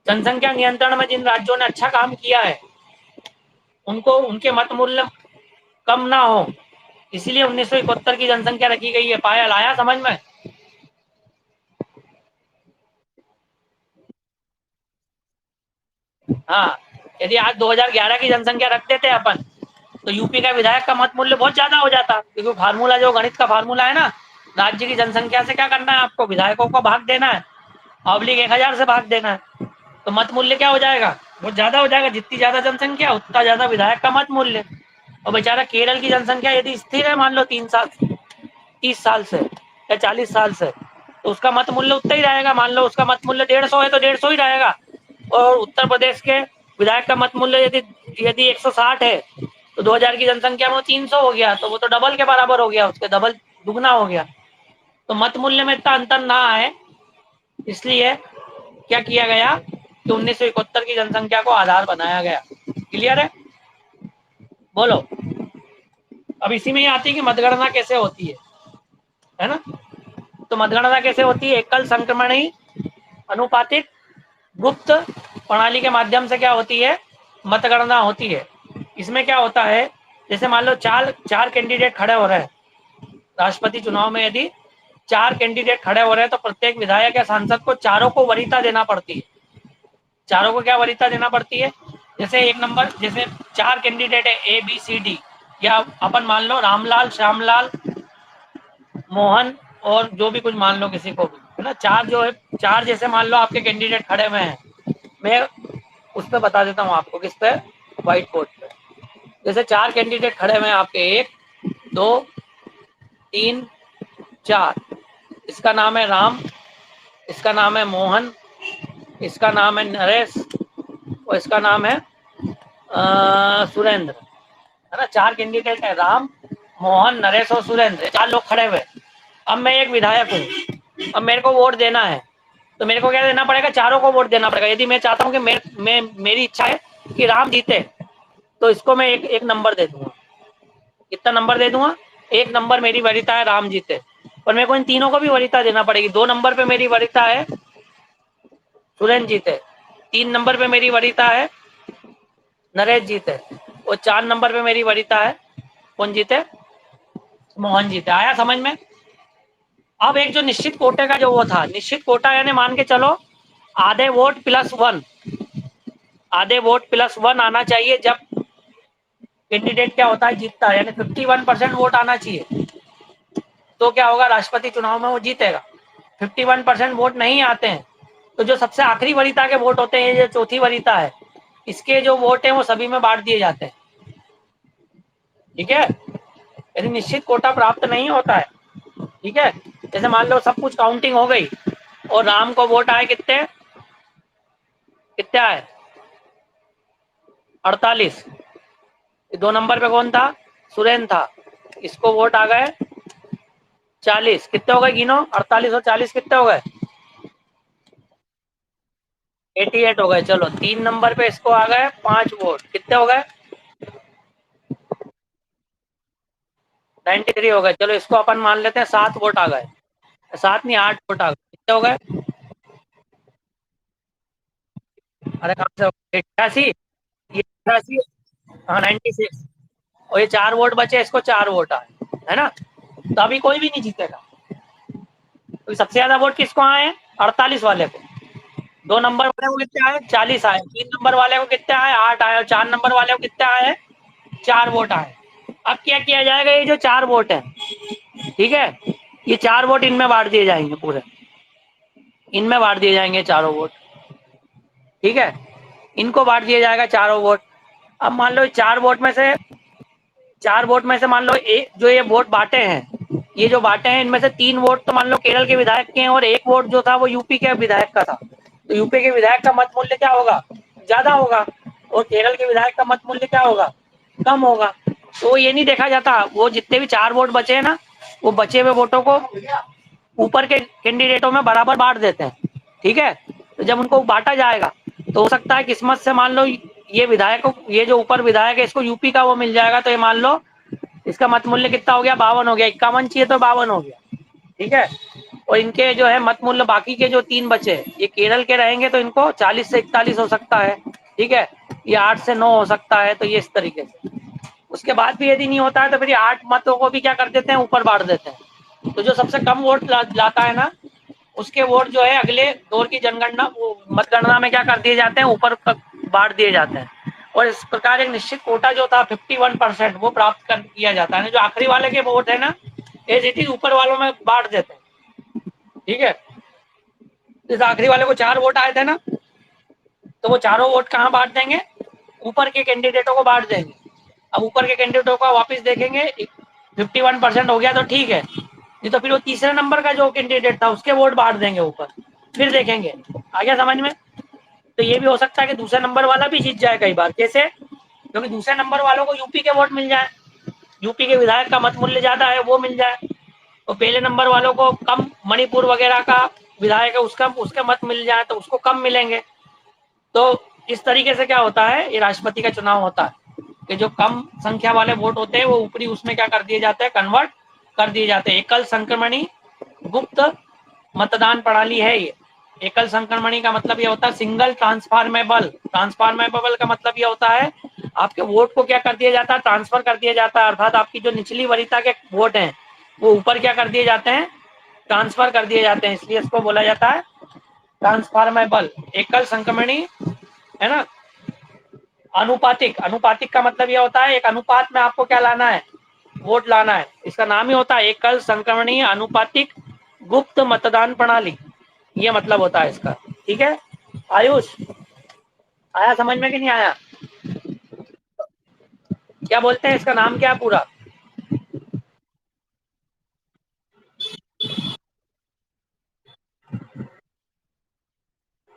जनसंख्या नियंत्रण में जिन राज्यों ने अच्छा काम किया है उनको उनके मत मूल्य कम ना हो, इसीलिए 1971 की जनसंख्या रखी गई है। पायल आया समझ में? हाँ, यदि आज 2011 की जनसंख्या रख देते अपन तो यूपी का विधायक का मत मूल्य बहुत ज्यादा हो जाता, क्योंकि फार्मूला जो गणित का फार्मूला है ना, राज्य की जनसंख्या से क्या करना है आपको, विधायकों को भाग देना है, ऑब्लिक 1000 से भाग देना है, तो मत मूल्य क्या हो जाएगा, बहुत ज्यादा हो जाएगा। जितनी ज्यादा जनसंख्या उतना ज्यादा विधायक का मत मूल्य। और बेचारा केरल की जनसंख्या यदि स्थिर है मान लो 3 साल 30 साल से या 40 साल से, तो उसका मत मूल्य उतना ही रहेगा। मान लो उसका मत मूल्य 150 है तो 150 ही रहेगा। और उत्तर प्रदेश के विधायक का मत मूल्य यदि यदि 160 है तो 2000 की जनसंख्या में 300 हो गया, तो वो तो डबल के बराबर हो गया, उसके डबल दुगना हो गया। तो मत मूल्य में इतना अंतर ना आए इसलिए क्या किया गया कि 1971 की जनसंख्या को आधार बनाया गया। क्लियर है? बोलो। अब इसी में ही आती है कि मतगणना कैसे होती है ना? तो मतगणना कैसे होती है, एकल संक्रमणी अनुपातिक गुप्त प्रणाली के माध्यम से क्या होती है, मतगणना होती है। इसमें क्या होता है, जैसे मान लो चार चार कैंडिडेट खड़े हो रहे हैं राष्ट्रपति चुनाव में, यदि 4 कैंडिडेट खड़े हो रहे हैं तो प्रत्येक विधायक या सांसद को चारों को वरीयता देना पड़ती है। चारों को क्या वरीयता देना पड़ती है, जैसे एक नंबर, जैसे 4 कैंडिडेट है ABCD, या अपन मान लो रामलाल, श्यामलाल, मोहन और जो भी कुछ मान लो किसी को भी, है ना, चार जो है, चार जैसे मान लो आपके कैंडिडेट खड़े हुए हैं, मैं उस पर बता देता हूँ आपको, किस पे, व्हाइट बोर्ड पे। जैसे 4 कैंडिडेट खड़े हुए हैं आपके, 1 2 3 4, इसका नाम है राम, इसका नाम है मोहन, इसका नाम है नरेश और इसका नाम है सुरेंद्र, है ना। 4 कैंडिडेट है, राम, मोहन, नरेश और सुरेंद्र, 4 लोग खड़े हुए। अब मैं एक विधायक हूँ, अब मेरे को वोट देना है, तो मेरे को क्या देना पड़ेगा, चारों को वोट देना पड़ेगा। यदि मैं चाहता हूँ कि मेरी इच्छा है कि राम जीते, तो इसको मैं एक नंबर दे दूंगा। कितना नंबर दे दूंगा, 1 नंबर मेरी वरीयता है राम जीते। पर मेरे को इन तीनों को भी वरीयता देना पड़ेगी। 2 नंबर पे मेरी वरीयता है सुरेंद्र जीते, 3 नंबर पे मेरी वरीयता है नरेश जीते, और 4 नंबर पे मेरी वरीयता है कौन जीते, मोहन जीते। आया समझ में? अब एक जो निश्चित कोटे का जो वो था, निश्चित कोटा यानी मान के चलो आधे वोट प्लस वन, आधे वोट प्लस वन आना चाहिए जब कैंडिडेट क्या होता है, जीतता है, यानी 51% वोट आना चाहिए, तो क्या होगा, राष्ट्रपति चुनाव में वो जीतेगा। 51% वोट नहीं आते हैं तो जो सबसे आखिरी वरीयता के वोट होते हैं, ये चौथी वरीयता है, इसके जो वोट हैं वो सभी में बांट दिए जाते हैं। ठीक है? यदि निश्चित कोटा प्राप्त नहीं होता है, ठीक है, जैसे मान लो सब कुछ काउंटिंग हो गई और राम को वोट आए कितने, कितने आए, 48। 2 नंबर पे कौन था, सुरेन था, इसको वोट आ गए 40। कितने हो गए गिनो, 48 और 40 कितने हो गए, 88 हो गए। चलो 3 नंबर पे इसको आ गए 5 वोट, कितने हो गए, 93 हो गए। चलो इसको अपन मान लेते हैं 7 वोट आ गए, 7 नहीं 8 वोट आ गए, कितने हो गए, अरे कहाँ से 88, ये 88, हाँ 96, और ये 4 वोट बचे, इसको 4 वोट आए, है ना। तो अभी कोई भी नहीं जीतेगा, तो सबसे ज्यादा वोट किसको आए हैं, 48 वाले को। 2 नंबर वाले को कितने आए? 40 आए। 3 नंबर वाले को कितने आए? 8 आए। और 4 नंबर वाले को कितने आए? 4 वोट आए। अब क्या किया जाएगा? ये जो 4 वोट है, ठीक है, ये 4 वोट इनमें बांट दिए जाएंगे, पूरे इनमें बांट दिए जाएंगे चारों वोट, ठीक है, इनको बांट दिया जाएगा चारों वोट। अब मान लो 4 वोट में से मान लो जो ये वोट बांटे हैं, ये जो बांटे हैं, इनमें से 3 वोट तो मान लो केरल के विधायक के हैं, और 1 वोट जो था वो यूपी के विधायक का था। तो यूपी के विधायक का मत मूल्य क्या होगा? ज्यादा होगा। और केरल के विधायक का मत मूल्य क्या होगा? कम होगा। तो ये नहीं देखा जाता, वो जितने भी 4 वोट बचे हैं ना, वो बचे हुए वोटों को ऊपर के कैंडिडेटों में बराबर बांट देते हैं, ठीक है। तो जब उनको बांटा जाएगा, तो हो सकता है किस्मत से मान लो ये विधायक को, ये जो ऊपर विधायक है, इसको यूपी का वो मिल जाएगा। तो ये मान लो इसका मत मूल्य कितना हो गया? 52 हो गया। 51 चाहिए तो 52 हो गया, ठीक है। और इनके जो है मत मूल्य बाकी के जो 3 बचे, ये केरल के रहेंगे, तो इनको 40 से 41 हो सकता है, ठीक है। ये 8 से 9 हो सकता है। तो ये इस तरीके से, उसके बाद भी यदि नहीं होता है, तो फिर ये 8 मतों को भी क्या कर देते हैं? ऊपर बांट देते हैं। तो जो सबसे कम वोट लाता है ना, उसके वोट जो है अगले दौर की जनगणना, वो मतगणना में क्या कर दिए जाते हैं? ऊपर बांट दिए जाते हैं। और इस प्रकार एक निश्चित कोटा जो था 51% वो प्राप्त कर किया जाता है। जो आखिरी वाले के वोट है ना, एज इट इज ऊपर वालों में बांट देते हैं, ठीक है। इस आखिरी वाले को 4 वोट आए थे ना, तो वो चारों वोट कहाँ बांट देंगे? ऊपर के कैंडिडेटों को बांट देंगे। अब ऊपर के कैंडिडेटों को वापस देखेंगे, 51% हो गया तो ठीक है, नहीं तो फिर वो तीसरे नंबर का जो कैंडिडेट था उसके वोट बांट देंगे ऊपर, फिर देखेंगे। आ गया समझ में? तो ये भी हो सकता है कि दूसरे नंबर वाला भी जीत जाए कई बार। कैसे? क्योंकि दूसरे नंबर वालों को यूपी के वोट मिल जाए, यूपी के विधायक का मत मूल्य ज्यादा है, वो मिल जाए। तो पहले नंबर वालों को कम, मणिपुर वगैरह का विधायक है, उसका उसके मत मिल जाए तो उसको कम मिलेंगे। तो इस तरीके से क्या होता है, ये राष्ट्रपति का चुनाव होता है कि जो कम संख्या वाले वोट होते हैं वो ऊपरी उसमें क्या कर दिए जाते हैं? कन्वर्ट कर दिए जाते हैं। एकल संक्रमणी गुप्त मतदान प्रणाली है ये। एकल संक्रमणी का मतलब ये होता है सिंगल ट्रांसफॉर्मेबल। ट्रांसफॉर्मेबल का मतलब ये होता है आपके वोट को क्या कर दिया जाता है? ट्रांसफर कर दिया जाता है। अर्थात आपकी जो निचली वरीयता के वोट हैं वो ऊपर क्या कर दिए जाते हैं? ट्रांसफर कर दिए जाते हैं। इसलिए इसको बोला जाता है ट्रांसफॉर्मेबल। एकल संक्रमणी, है ना। अनुपातिक, अनुपातिक का मतलब यह होता है एक अनुपात में आपको क्या लाना है? वोट लाना है। इसका नाम ही होता है एकल संक्रमणीय अनुपातिक गुप्त मतदान प्रणाली, ये मतलब होता है इसका, ठीक है। आयुष, आया समझ में कि नहीं आया? क्या बोलते हैं इसका नाम क्या है पूरा?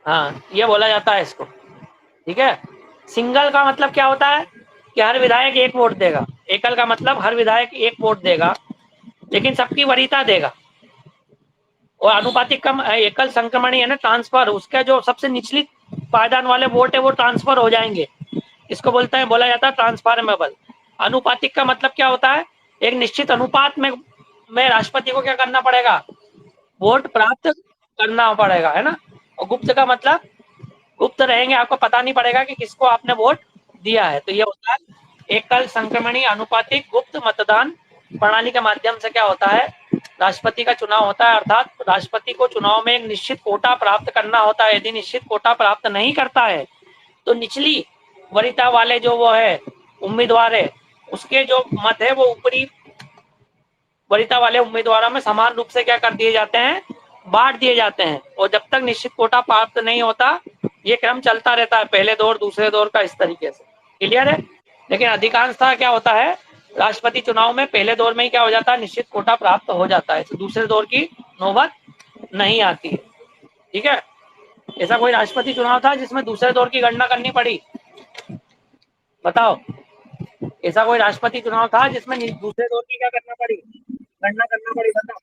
हाँ, ये बोला जाता है इसको, ठीक है। सिंगल का मतलब क्या होता है कि हर विधायक एक वोट देगा। एकल का मतलब हर विधायक एक वोट देगा, लेकिन सबकी वरीयता देगा। और अनुपातिक कम, एकल संक्रमण है ना, ट्रांसफर, उसका जो सबसे निचली पायदान वाले वोट है वो ट्रांसफर हो जाएंगे। इसको बोलते हैं, बोला जाता है ट्रांसफॉर्मेबल। अनुपातिक का मतलब क्या होता है? एक निश्चित अनुपात में राष्ट्रपति को क्या करना पड़ेगा? वोट प्राप्त करना पड़ेगा, है ना। और गुप्त का मतलब गुप्त रहेंगे, आपको पता नहीं पड़ेगा कि किसको आपने वोट दिया है। तो ये होता है एकल संक्रमणी अनुपातिक गुप्त मतदान प्रणाली के माध्यम से क्या होता है? राष्ट्रपति का चुनाव होता है। अर्थात राष्ट्रपति को चुनाव में एक निश्चित कोटा प्राप्त करना होता है। यदि निश्चित कोटा प्राप्त नहीं करता है, तो निचली वरीयता वाले जो वो है उम्मीदवार है, उसके जो मत है वो ऊपरी वरीयता वाले उम्मीदवारों में समान रूप से क्या कर दिए जाते हैं? बांट दिए जाते हैं। और जब तक निश्चित कोटा प्राप्त नहीं होता, ये क्रम चलता रहता है, पहले दौर दूसरे दौर का, इस तरीके से। क्लियर है? लेकिन अधिकांशतः क्या होता है, राष्ट्रपति चुनाव में पहले दौर में ही क्या हो जाता है? निश्चित कोटा प्राप्त हो जाता है, तो दूसरे दौर की नौबत नहीं आती है, ठीक है। ऐसा कोई राष्ट्रपति चुनाव था जिसमें दूसरे दौर की गणना करनी पड़ी? बताओ, ऐसा कोई राष्ट्रपति चुनाव था जिसमें दूसरे दौर की क्या करना पड़ी? गणना करना पड़ी, बताओ।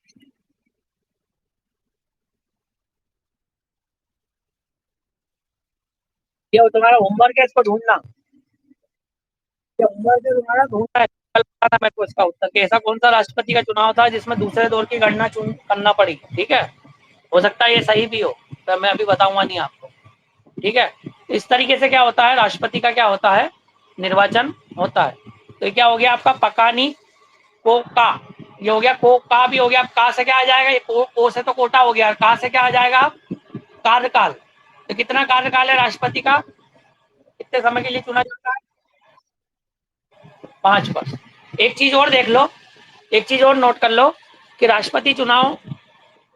ये तुम्हारा होमवर्क है, इसको ढूंढना। ये होमवर्क है तुम्हारा, ढूंढना है, कल बताना मेरे को इसका उत्तर कि ऐसा कौन सा राष्ट्रपति का चुनाव था जिसमें दूसरे दौर की गणना करना पड़ी, ठीक है। हो सकता है ये सही भी हो, तो मैं अभी बताऊंगा नहीं आपको, ठीक है। इस तरीके से क्या होता है, राष्ट्रपति का क्या होता है? निर्वाचन होता है। तो ये क्या हो गया आपका? पकानी को का, ये हो गया को का भी हो गया। का से क्या आ जाएगा? ये को से तो कोटा हो गया। का से क्या आ जाएगा? कार्यकाल। तो कितना कार्यकाल है राष्ट्रपति का, कितने समय के लिए चुना जाता है? 5 वर्ष। एक चीज और देख लो, एक चीज और नोट कर लो कि राष्ट्रपति चुनाव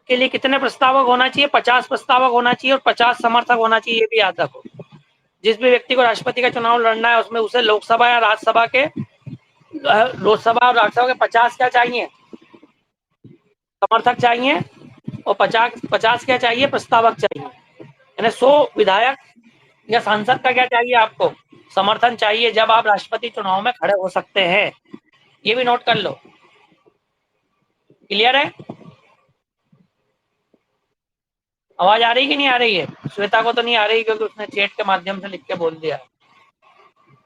के लिए कितने प्रस्तावक होना चाहिए? 50 प्रस्तावक होना चाहिए और 50 समर्थक होना चाहिए, ये भी याद रखो। जिस भी व्यक्ति को राष्ट्रपति का चुनाव लड़ना है उसमें उसे लोकसभा या राज्यसभा के, लोकसभा और राज्यसभा के 50 क्या चाहिए? समर्थक चाहिए, और 50 क्या चाहिए? प्रस्तावक चाहिए। यानी 100 विधायक या सांसद का क्या चाहिए आपको? समर्थन चाहिए, जब आप राष्ट्रपति चुनाव में खड़े हो सकते हैं। ये भी नोट कर लो। क्लियर है? आवाज आ रही कि नहीं आ रही है? श्वेता को तो नहीं आ रही क्योंकि उसने चैट के माध्यम से लिख के बोल दिया।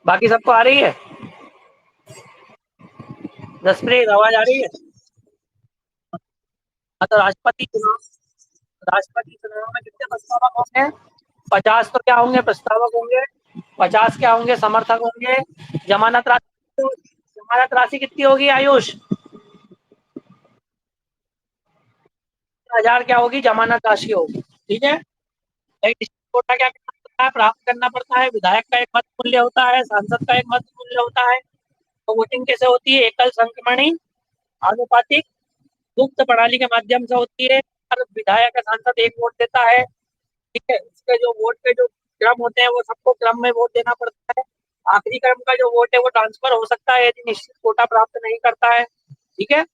बाकी सबको आ रही है? जसप्रीत आवाज आ रही है? हाँ, तो राष्ट्रपति चुनाव में कितने प्रस्तावक होंगे? 50 तो क्या होंगे? प्रस्तावक होंगे। 50 क्या होंगे? समर्थक होंगे। जमानत राशि कितनी होगी आयुष? 1000 क्या होगी? जमानत राशि होगी। ठीक है। एक कोटा क्या करना पड़ता है? प्राप्त करना पड़ता है। विधायक का एक मत मूल्य होता है, सांसद का एक मत मूल्य होता है। तो वोटिंग कैसे होती है? एकल संक्रमणी, आनुपातिक, गुप्त प्रणाली के माध्यम से होती है। हर विधायक या सांसद एक वोट देता है। ठीक है। उसके जो वोट के जो क्रम होते हैं वो सबको क्रम में वोट देना पड़ता है। आखिरी क्रम का जो वोट है वो ट्रांसफर हो सकता है यदि निश्चित कोटा प्राप्त नहीं करता है। ठीक है।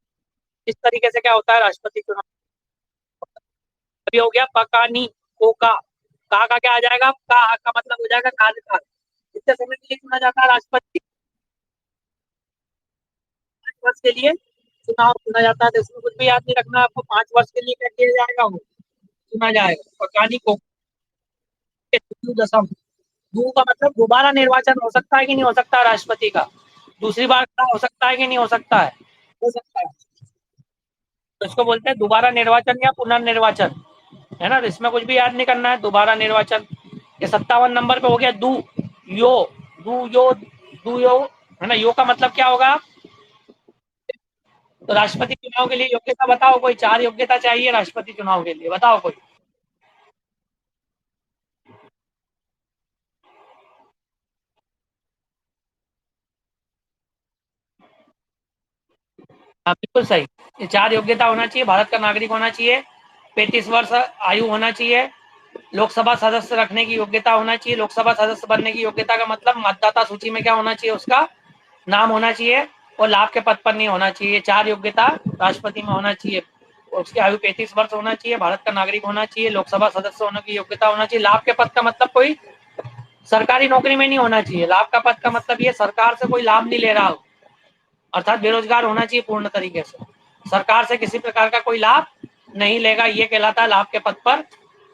इस तरीके से क्या होता है राष्ट्रपति चुनाव। अभी हो गया पकानी कोका, का क्या आ जाएगा? का मतलब हो जाएगा कार्यकाल। कितने समय के लिए चुना जाता है राष्ट्रपति? 5 वर्ष के लिए चुनाव चुना जाता है। तो इसमें कुछ भी याद नहीं रखना आपको। 5 वर्ष के लिए क्या किया जाएगा? वो चुना जाएगा। पकानी कोका दसम, दू का मतलब दोबारा निर्वाचन हो सकता है कि नहीं हो सकता है राष्ट्रपति का? दूसरी बार खड़ा हो सकता है कि नहीं हो सकता है? हो सकता है। तो इसको बोलते हैं दोबारा निर्वाचन या पुनर्निर्वाचन, है ना। तो इसमें कुछ भी याद नहीं करना है। दोबारा निर्वाचन। ये 57 नंबर पे हो गया दू यो, दू यो, दू यो, है ना। यो का मतलब क्या होगा? तो राष्ट्रपति चुनाव के लिए योग्यता बताओ कोई। 4 योग्यता चाहिए राष्ट्रपति चुनाव के लिए, बताओ कोई। हाँ बिल्कुल सही। ये 4 योग्यता होना चाहिए। भारत का नागरिक होना चाहिए, 35 वर्ष आयु होना चाहिए, लोकसभा सदस्य रखने की योग्यता होना चाहिए। लोकसभा सदस्य बनने की योग्यता का मतलब मतदाता सूची में क्या होना चाहिए? उसका नाम होना चाहिए, और लाभ के पद पर नहीं होना चाहिए। 4 योग्यता राष्ट्रपति में होना चाहिए। उसकी आयु 35 वर्ष होना चाहिए, भारत का नागरिक होना चाहिए, लोकसभा सदस्य होने की योग्यता होना चाहिए। लाभ के पद का मतलब कोई सरकारी नौकरी में नहीं होना चाहिए। लाभ का पद का मतलब ये सरकार से कोई लाभ नहीं ले रहा हो, अर्थात बेरोजगार होना चाहिए पूर्ण तरीके से। सरकार से किसी प्रकार का कोई लाभ नहीं लेगा, ये कहलाता है लाभ के पद पर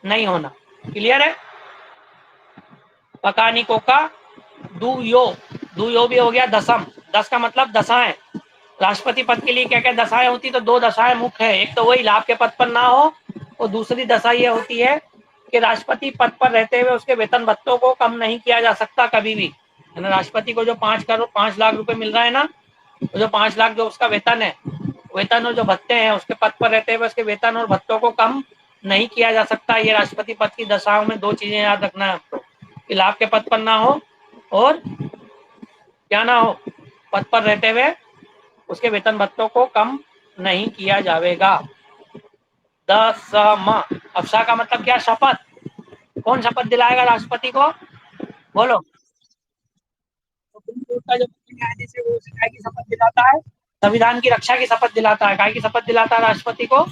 नहीं होना। क्लियर है? पकानी कोका दू यो भी हो गया दसम। 10 का मतलब दशाएं। राष्ट्रपति पद के लिए क्या क्या दशाएं होती? तो 2 दशाएं मुख्य है। एक तो वही लाभ के पद पर ना हो, और दूसरी दशा ये होती है कि राष्ट्रपति पद पर रहते हुए उसके वेतन भत्तों को कम नहीं किया जा सकता कभी भी, है ना। राष्ट्रपति को जो 5 लाख रुपए मिल रहा है ना, तो जो 5 लाख जो उसका वेतन है, वेतन और जो भत्ते हैं, उसके पद पर रहते हुए उसके वेतन और भत्तों को कम नहीं किया जा सकता। ये राष्ट्रपति पद की दशाओं में 2 चीजें याद रखना है आपको, कि लाभ के पद पर ना हो और क्या ना हो, पद पर रहते हुए उसके वेतन भत्तों को कम नहीं किया जाएगा। दसम। अब सा का मतलब क्या? शपथ। कौन शपथ दिलाएगा राष्ट्रपति को? बोलो। सुप्रीम कोर्ट का जो न्यायाधीश है वो उसे काय की शपथ दिलाता है? संविधान की रक्षा की शपथ दिलाता है। काय की शपथ दिलाता है राष्ट्रपति को?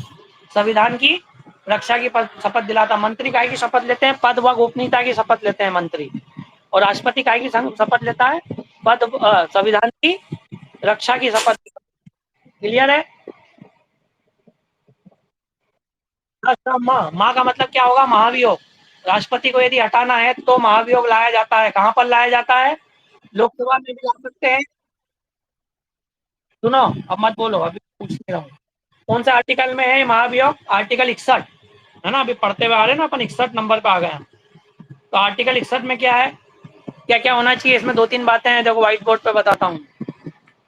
संविधान की रक्षा की शपथ दिलाता। मंत्री काय की शपथ लेते हैं? पद व गोपनीयता की शपथ लेते हैं मंत्री। और राष्ट्रपति काय की शपथ लेता है? पद संविधान की रक्षा की शपथ। क्लियर है? माँ का मतलब क्या होगा? महाभियोग। राष्ट्रपति को यदि हटाना है तो महाभियोग लाया जाता है। कहां पर लाया जाता है? लोकसभा में भी ला सकते हैं। सुनो, अब मत बोलो, अभी पूछ नहीं रहा हूँ। कौन सा आर्टिकल में है महाभियोग? आर्टिकल 61, है ना। अभी पढ़ते हुए आ रहे हैं ना अपन, 61 नंबर पे आ गए हैं। तो आर्टिकल 61 में क्या है, क्या क्या होना चाहिए? इसमें 2-3 बातें हैं, देखो व्हाइट बोर्ड पे बताता हूँ।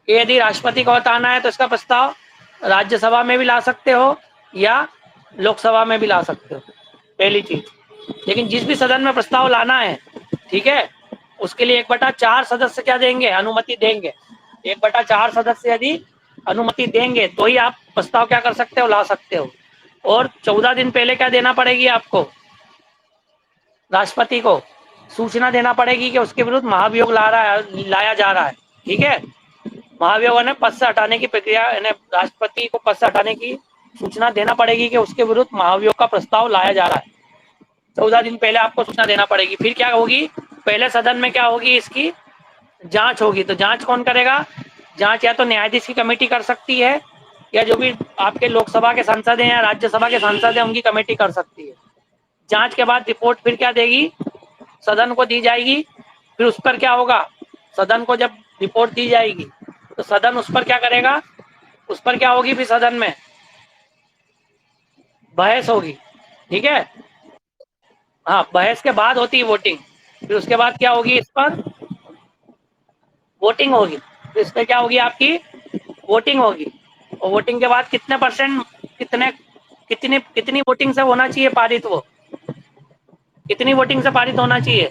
यदि राष्ट्रपति को हटाना है तो इसका प्रस्ताव राज्यसभा में भी ला सकते हो या लोकसभा में भी ला सकते हो, पहली चीज। लेकिन जिस भी सदन में प्रस्ताव लाना है, ठीक है, उसके लिए 1/4 सदस्य क्या देंगे, अनुमति देंगे। 1/4 सदस्य यदि अनुमति देंगे तो ही आप प्रस्ताव क्या कर सकते हो, ला सकते हो। और 14 दिन पहले क्या देना पड़ेगी आपको, राष्ट्रपति को सूचना देना पड़ेगी कि उसके विरुद्ध महाभियोग लाया जा रहा है। ठीक है, महाभियोग ने पद से हटाने की प्रक्रिया, राष्ट्रपति को पद से हटाने की सूचना देना पड़ेगी कि उसके विरुद्ध महाभियोग का प्रस्ताव लाया जा रहा है। 14 दिन पहले आपको सूचना देना पड़ेगी। फिर क्या होगी, पहले सदन में क्या होगी, इसकी जांच होगी। तो जांच कौन करेगा, जांच या तो न्यायाधीश की कमेटी कर सकती है, या जो भी आपके लोकसभा के सांसद हैं या राज्यसभा के सांसद हैं उनकी कमेटी कर सकती है। जांच के बाद रिपोर्ट फिर क्या देगी, सदन को दी जाएगी। फिर उस पर क्या होगा, सदन को जब रिपोर्ट दी जाएगी तो सदन उस पर क्या करेगा, उस पर क्या होगी, फिर सदन में बहस होगी। ठीक है, हाँ, बहस के बाद होती है वोटिंग। फिर उसके बाद क्या होगी, इस पर वोटिंग होगी। फिर इस पर क्या होगी, आपकी वोटिंग होगी। और वोटिंग के बाद कितने परसेंट, कितने कितनी कितनी वोटिंग से होना चाहिए पारित, वो कितनी वोटिंग से पारित होना चाहिए,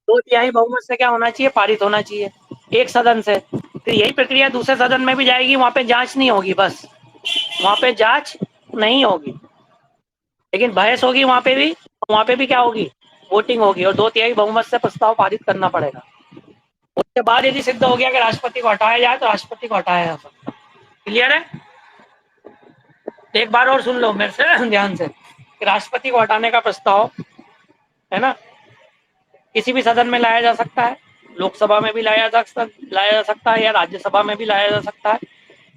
2/3 बहुमत से क्या होना चाहिए, पारित होना चाहिए एक सदन से। फिर यही प्रक्रिया दूसरे सदन में भी जाएगी, वहां पे जांच नहीं होगी, बस वहां पे जांच नहीं होगी, लेकिन बहस होगी वहां पे भी क्या होगी, वोटिंग होगी, और 2/3 बहुमत से प्रस्ताव पारित करना पड़ेगा। उसके बाद यदि सिद्ध हो गया कि राष्ट्रपति को हटाया जाए तो राष्ट्रपति को हटाया जा सकता है। क्लियर है, तो एक बार और सुन लो मेरे से ध्यान से कि राष्ट्रपति को हटाने का प्रस्ताव, है ना, किसी भी सदन में लाया जा सकता है, लोकसभा में भी लाया जा सकता है, या राज्यसभा में भी लाया जा सकता है।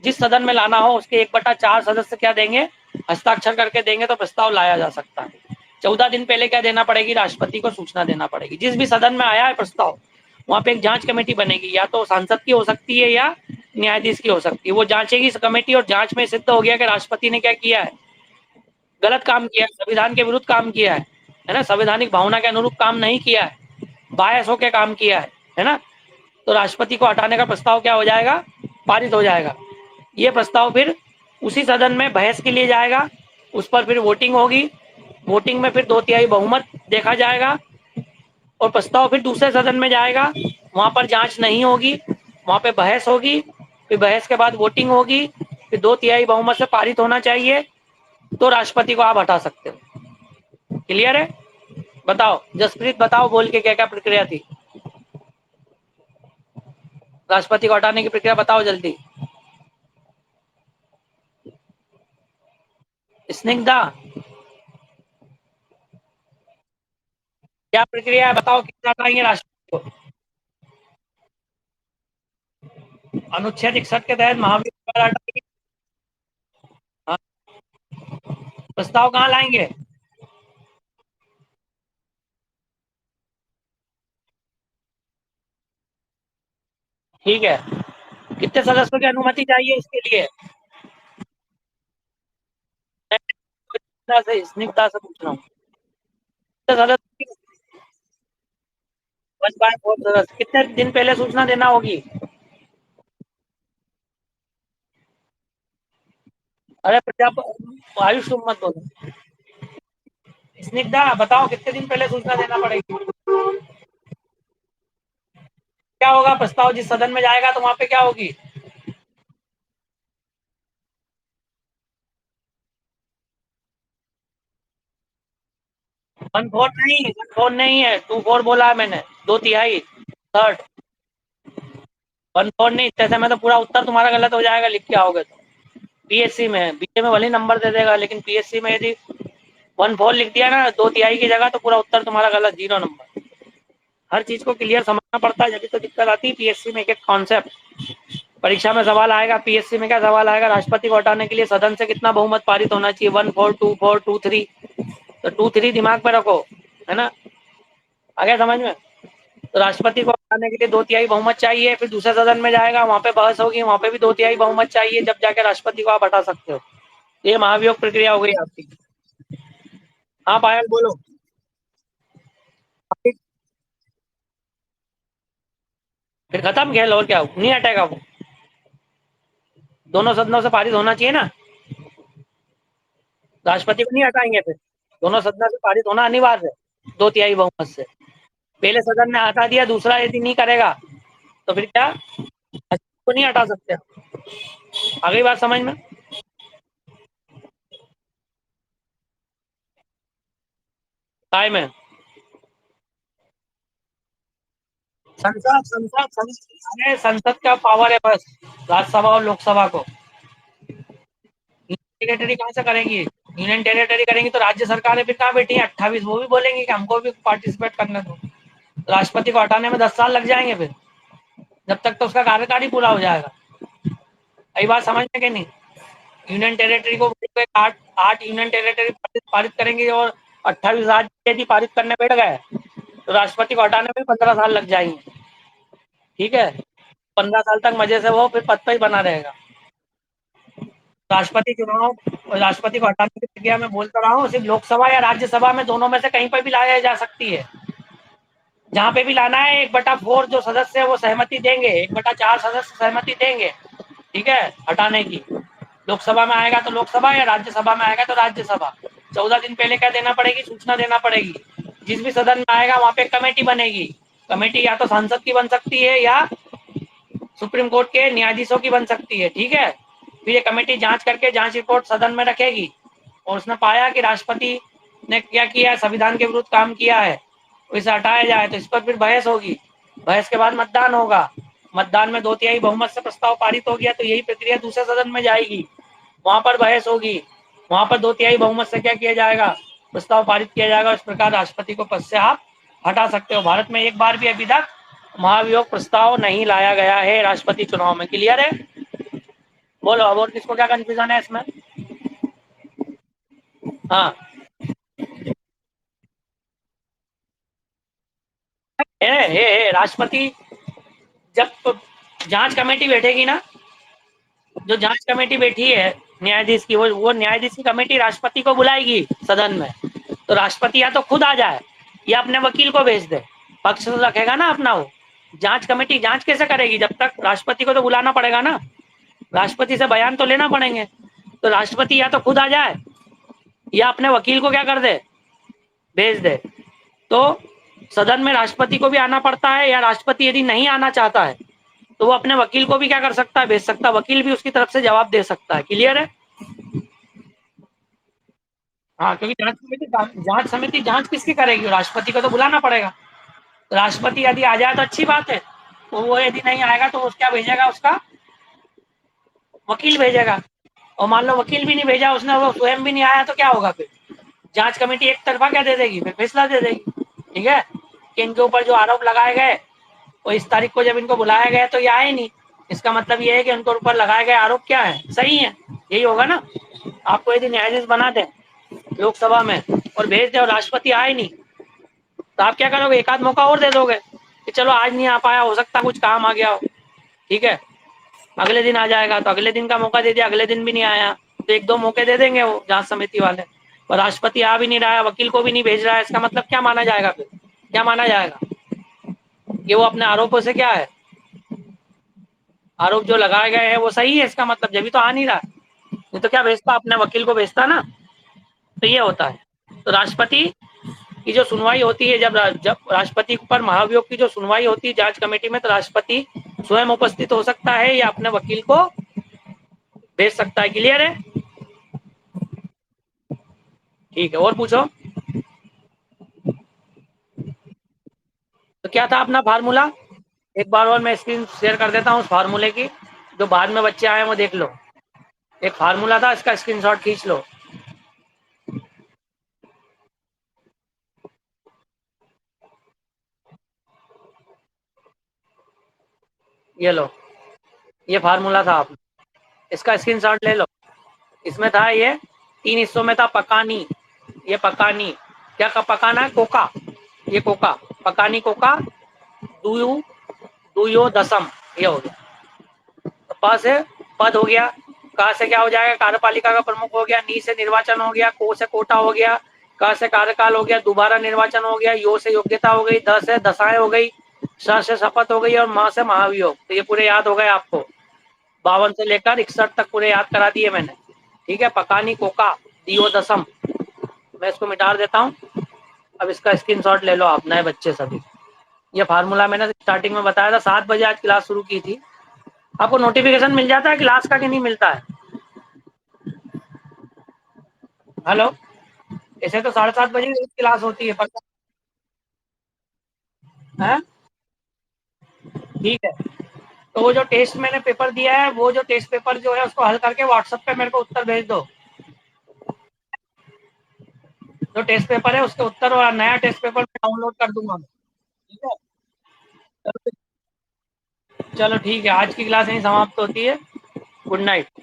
जिस सदन में लाना हो उसके 1/4 सदस्य क्या देंगे, हस्ताक्षर करके देंगे तो प्रस्ताव लाया जा सकता है। 14 दिन पहले क्या देना पड़ेगी, राष्ट्रपति को सूचना देना पड़ेगी। जिस भी सदन में आया है प्रस्ताव, वहां पे एक जांच कमेटी बनेगी, या तो सांसद की हो सकती है या न्यायाधीश की हो सकती है। वो जांचेगी कमेटी, और जांच में सिद्ध हो गया कि राष्ट्रपति ने क्या किया है, गलत काम किया है, संविधान के विरुद्ध काम किया है ना, संवैधानिक भावना के अनुरूप काम नहीं किया है, बायस होकर काम किया है ना, तो राष्ट्रपति को हटाने का प्रस्ताव क्या हो जाएगा, पारित हो जाएगा। ये प्रस्ताव फिर उसी सदन में बहस के लिए जाएगा, उस पर फिर वोटिंग होगी, वोटिंग में फिर 2/3 बहुमत देखा जाएगा, और प्रस्ताव फिर दूसरे सदन में जाएगा, वहां पर जांच नहीं होगी, वहां पे बहस होगी, फिर बहस के बाद वोटिंग होगी, फिर 2/3 बहुमत से पारित होना चाहिए, तो राष्ट्रपति को आप हटा सकते हो। क्लियर है, बताओ जसप्रीत, बताओ बोल के क्या क्या प्रक्रिया थी, राष्ट्रपति को हटाने की प्रक्रिया बताओ जल्दी। स्निग्धा, क्या प्रक्रिया है बताओ, कितना हटाएंगे राष्ट्रपति को, अनुच्छेद 61 के तहत महाभियोग हटाएंगे। हाँ, प्रस्ताव कहाँ लाएंगे, ठीक है, कितने सदस्यों की अनुमति चाहिए इसके लिए, स्निग्धा से पूछ रहा हूँ, कितने सदस्य, 1/4 सदस्य, कितने दिन पहले सूचना देना होगी, अरे आयुष तुम मत बोलो, स्निग्धा बताओ कितने दिन पहले सूचना देना पड़ेगी, क्या होगा, प्रस्ताव जिस सदन में जाएगा तो वहां पे क्या होगी, वन फोर नहीं है, 2/4 बोला है मैंने, 2/3 थर्ड, 1/4 नहीं, जैसे में तो पूरा उत्तर तुम्हारा गलत हो जाएगा लिख के आओगे तो। पीएससी में, बीए में भले नंबर दे देगा, लेकिन पीएससी में यदि 1/4 लिख दिया ना 2/3 की जगह, तो पूरा उत्तर तुम्हारा गलत, 0 नंबर। हर चीज को क्लियर समझना पड़ता है, जब तो दिक्कत आती है पीएससी में। एक एक कॉन्सेप्ट परीक्षा में सवाल आएगा, पीएससी में क्या सवाल आएगा, राष्ट्रपति को हटाने के लिए सदन से कितना बहुमत पारित होना चाहिए, 1/4, 2/4, 2/3, तो 2/3 दिमाग में रखो, है ना, आ गया समझ में। तो राष्ट्रपति को हटाने के लिए 2/3 बहुमत चाहिए, फिर दूसरे सदन में जाएगा, वहां पे बहस होगी, वहां पे भी 2/3 बहुमत चाहिए, जब जाके राष्ट्रपति को आप हटा सकते हो। ये महाभियोग प्रक्रिया हो गई आपकी। हाँ पायल बोलो। फिर खत्म खेल, और क्या, नहीं हटेगा वो, दोनों सदनों से पारित होना चाहिए ना, राष्ट्रपति को नहीं हटाएंगे फिर। दोनों सदनों से पारित होना अनिवार्य है 2/3 बहुमत से। पहले सदन ने हटा दिया, दूसरा यदि नहीं करेगा तो फिर क्या, को नहीं हटा सकते। आ गई बात समझ में? टाइम है। अरे संसद का पावर है बस, राज्यसभा और लोकसभा को। टेरिटरी कहाँ से करेंगी? यूनियन टेरिटरी करेंगी तो राज्य सरकार फिर कहाँ बैठी है 28, वो भी बोलेंगे कि हमको भी पार्टिसिपेट करने दो। राष्ट्रपति को हटाने में 10 साल लग जाएंगे फिर, जब तक तो उसका कार्यकाल ही पूरा हो जाएगा। यही बात समझ में कि नहीं? यूनियन टेरिटरी को आठ आठ यूनियन टेरिटरी पारित करेंगे और 28 राज्य यदि पारित करने बैठ गए तो राष्ट्रपति को हटाने में 15 साल लग जाएंगे। ठीक है, 15 साल तक मजे से वो फिर पद पे ही बना रहेगा। राष्ट्रपति चुनाव, राष्ट्रपति को हटाने की प्रक्रिया मैं बोलता रहा हूँ, सिर्फ लोकसभा या राज्यसभा में दोनों में से कहीं पर भी लाया जा सकती है। जहाँ पे भी लाना है 1/4 जो सदस्य है वो सहमति देंगे, 1/4 सदस्य सहमति देंगे। ठीक है, हटाने की। लोकसभा में आएगा तो लोकसभा, या राज्यसभा में आएगा तो राज्यसभा। 14 दिन पहले क्या देना पड़ेगी, सूचना देना पड़ेगी। जिस भी सदन में आएगा वहां पे कमेटी बनेगी। कमेटी या तो सांसद की बन सकती है या सुप्रीम कोर्ट के न्यायाधीशों की बन सकती है। ठीक है, फिर ये कमेटी जांच करके जांच रिपोर्ट सदन में रखेगी और उसने पाया कि राष्ट्रपति ने क्या किया है, संविधान के विरुद्ध काम किया है, इसे हटाया जाए, तो इस पर फिर बहस होगी। बहस के बाद मतदान होगा। मतदान में 2/3 बहुमत से प्रस्ताव पारित हो गया तो यही प्रक्रिया दूसरे सदन में जाएगी, वहां पर बहस होगी, वहां पर 2/3 बहुमत से क्या किया जाएगा, प्रस्ताव पारित किया जाएगा। इस प्रकार राष्ट्रपति को पद से आप हटा सकते हो। भारत में एक बार भी अभी तक महाभियोग प्रस्ताव नहीं लाया गया है राष्ट्रपति चुनाव में। क्लियर है? बोलो अब और किसको क्या कंफ्यूजन है इसमें? हाँ, राष्ट्रपति जब जांच कमेटी बैठेगी ना, जो जांच कमेटी बैठी है न्यायाधीश की, वो न्यायाधीश की कमेटी राष्ट्रपति को बुलाएगी सदन में। तो राष्ट्रपति या तो खुद आ जाए या अपने वकील को भेज दे, पक्ष तो रखेगा ना अपना वो। जांच कमेटी जांच कैसे करेगी, जब तक राष्ट्रपति को तो बुलाना पड़ेगा ना, राष्ट्रपति से बयान तो लेना पड़ेंगे। तो राष्ट्रपति या तो खुद आ जाए या अपने वकील को क्या कर दे, भेज दे। तो सदन में राष्ट्रपति को भी आना पड़ता है, या राष्ट्रपति यदि नहीं आना चाहता है तो वो अपने वकील को भी क्या कर सकता है, भेज सकता है, वकील भी उसकी तरफ से जवाब दे सकता है। क्लियर है? हाँ, क्योंकि जांच समिति जांच किसकी करेगी, राष्ट्रपति को तो बुलाना पड़ेगा। तो राष्ट्रपति यदि आ जाए तो अच्छी बात है, तो वो यदि नहीं आएगा तो क्या भेजेगा, उसका वकील भेजेगा। और मान लो वकील भी नहीं भेजा उसने, वो स्वयं भी नहीं आया, तो क्या होगा फिर? जांच कमेटी एक तरफा क्या दे देगी, फिर फैसला दे देगी। ठीक है, कि इनके ऊपर जो आरोप लगाए गए, और इस तारीख को जब इनको बुलाया गया तो ये आए नहीं, इसका मतलब ये है कि उनके ऊपर लगाए गए आरोप क्या है, सही है। यही होगा ना। आपको यदि न्यायाधीश बना दे लोकसभा में और भेज दे और राष्ट्रपति आए नहीं, तो आप क्या करोगे, एक आध मौका और दे दोगे कि चलो आज नहीं आ पाया, हो सकता कुछ काम आ गया हो। ठीक है, अगले दिन आ जाएगा, तो अगले दिन का मौका दे दिया, अगले दिन भी नहीं आया तो एक दो मौके दे देंगे वो जांच समिति वाले। और राष्ट्रपति आ भी नहीं रहा है, वकील को भी नहीं भेज रहा है, इसका मतलब क्या माना जाएगा फिर? क्या माना जाएगा कि वो अपने आरोपों से क्या है, आरोप जो लगाए गए हैं वो सही है, इसका मतलब जब भी तो आ नहीं रहा। नहीं तो क्या भेजता, अपने वकील को भेजता ना। तो ये होता है। तो राष्ट्रपति की जो सुनवाई होती है, जब जब राष्ट्रपति पर महाभियोग की जो सुनवाई होती है जांच कमेटी में, तो राष्ट्रपति स्वयं उपस्थित हो सकता है या अपने वकील को भेज सकता है। क्लियर है? ठीक है, और पूछो। तो क्या था अपना फार्मूला? एक बार और मैं स्क्रीन शेयर कर देता हूँ उस फार्मूले की, जो बाद में बच्चे आए वो देख लो। एक फार्मूला था, इसका स्क्रीनशॉट खींच लो। ये लो, ये फार्मूला था, आप इसका स्क्रीनशॉट ले लो। इसमें था ये 3 हिस्सों में था, पकानी, ये पकानी, क्या का पकाना है, कोका, ये कोका, पकानी कोका, दुयु, दुयो दसम, ये हो गया। तो प से पद हो गया, का से क्या हो जाएगा, कार्यपालिका का प्रमुख हो गया, नी से निर्वाचन हो गया, को से कोटा हो गया, का से कार्यकाल हो गया, दोबारा निर्वाचन हो गया, यो से योग्यता हो गई, द से दशाएं हो गई, स से शपथ हो गई, और म से महाभियोग। तो ये पूरे याद हो गए आपको, 52 से लेकर 61 तक पूरे याद करा दिए मैंने। ठीक है, पकानी कोका दियो दसम, मैं इसको मिटा देता हूँ। अब इसका स्क्रीनशॉट ले लो आप, नए बच्चे सभी। ये फार्मूला मैंने स्टार्टिंग में बताया था, 7 बजे आज क्लास शुरू की थी। आपको नोटिफिकेशन मिल जाता है क्लास का कि नहीं मिलता है? हेलो, ऐसे तो 7:30 बजे क्लास होती है, पता है? ठीक है, तो वो जो टेस्ट मैंने पेपर दिया है, वो जो टेस्ट पेपर जो है उसको हल करके व्हाट्सएप पे मेरे को उत्तर भेज दो। जो टेस्ट पेपर है उसके उत्तर और नया टेस्ट पेपर मैं डाउनलोड कर दूंगा। ठीक है, चलो ठीक है, आज की क्लास यहीं समाप्त होती है। Good night.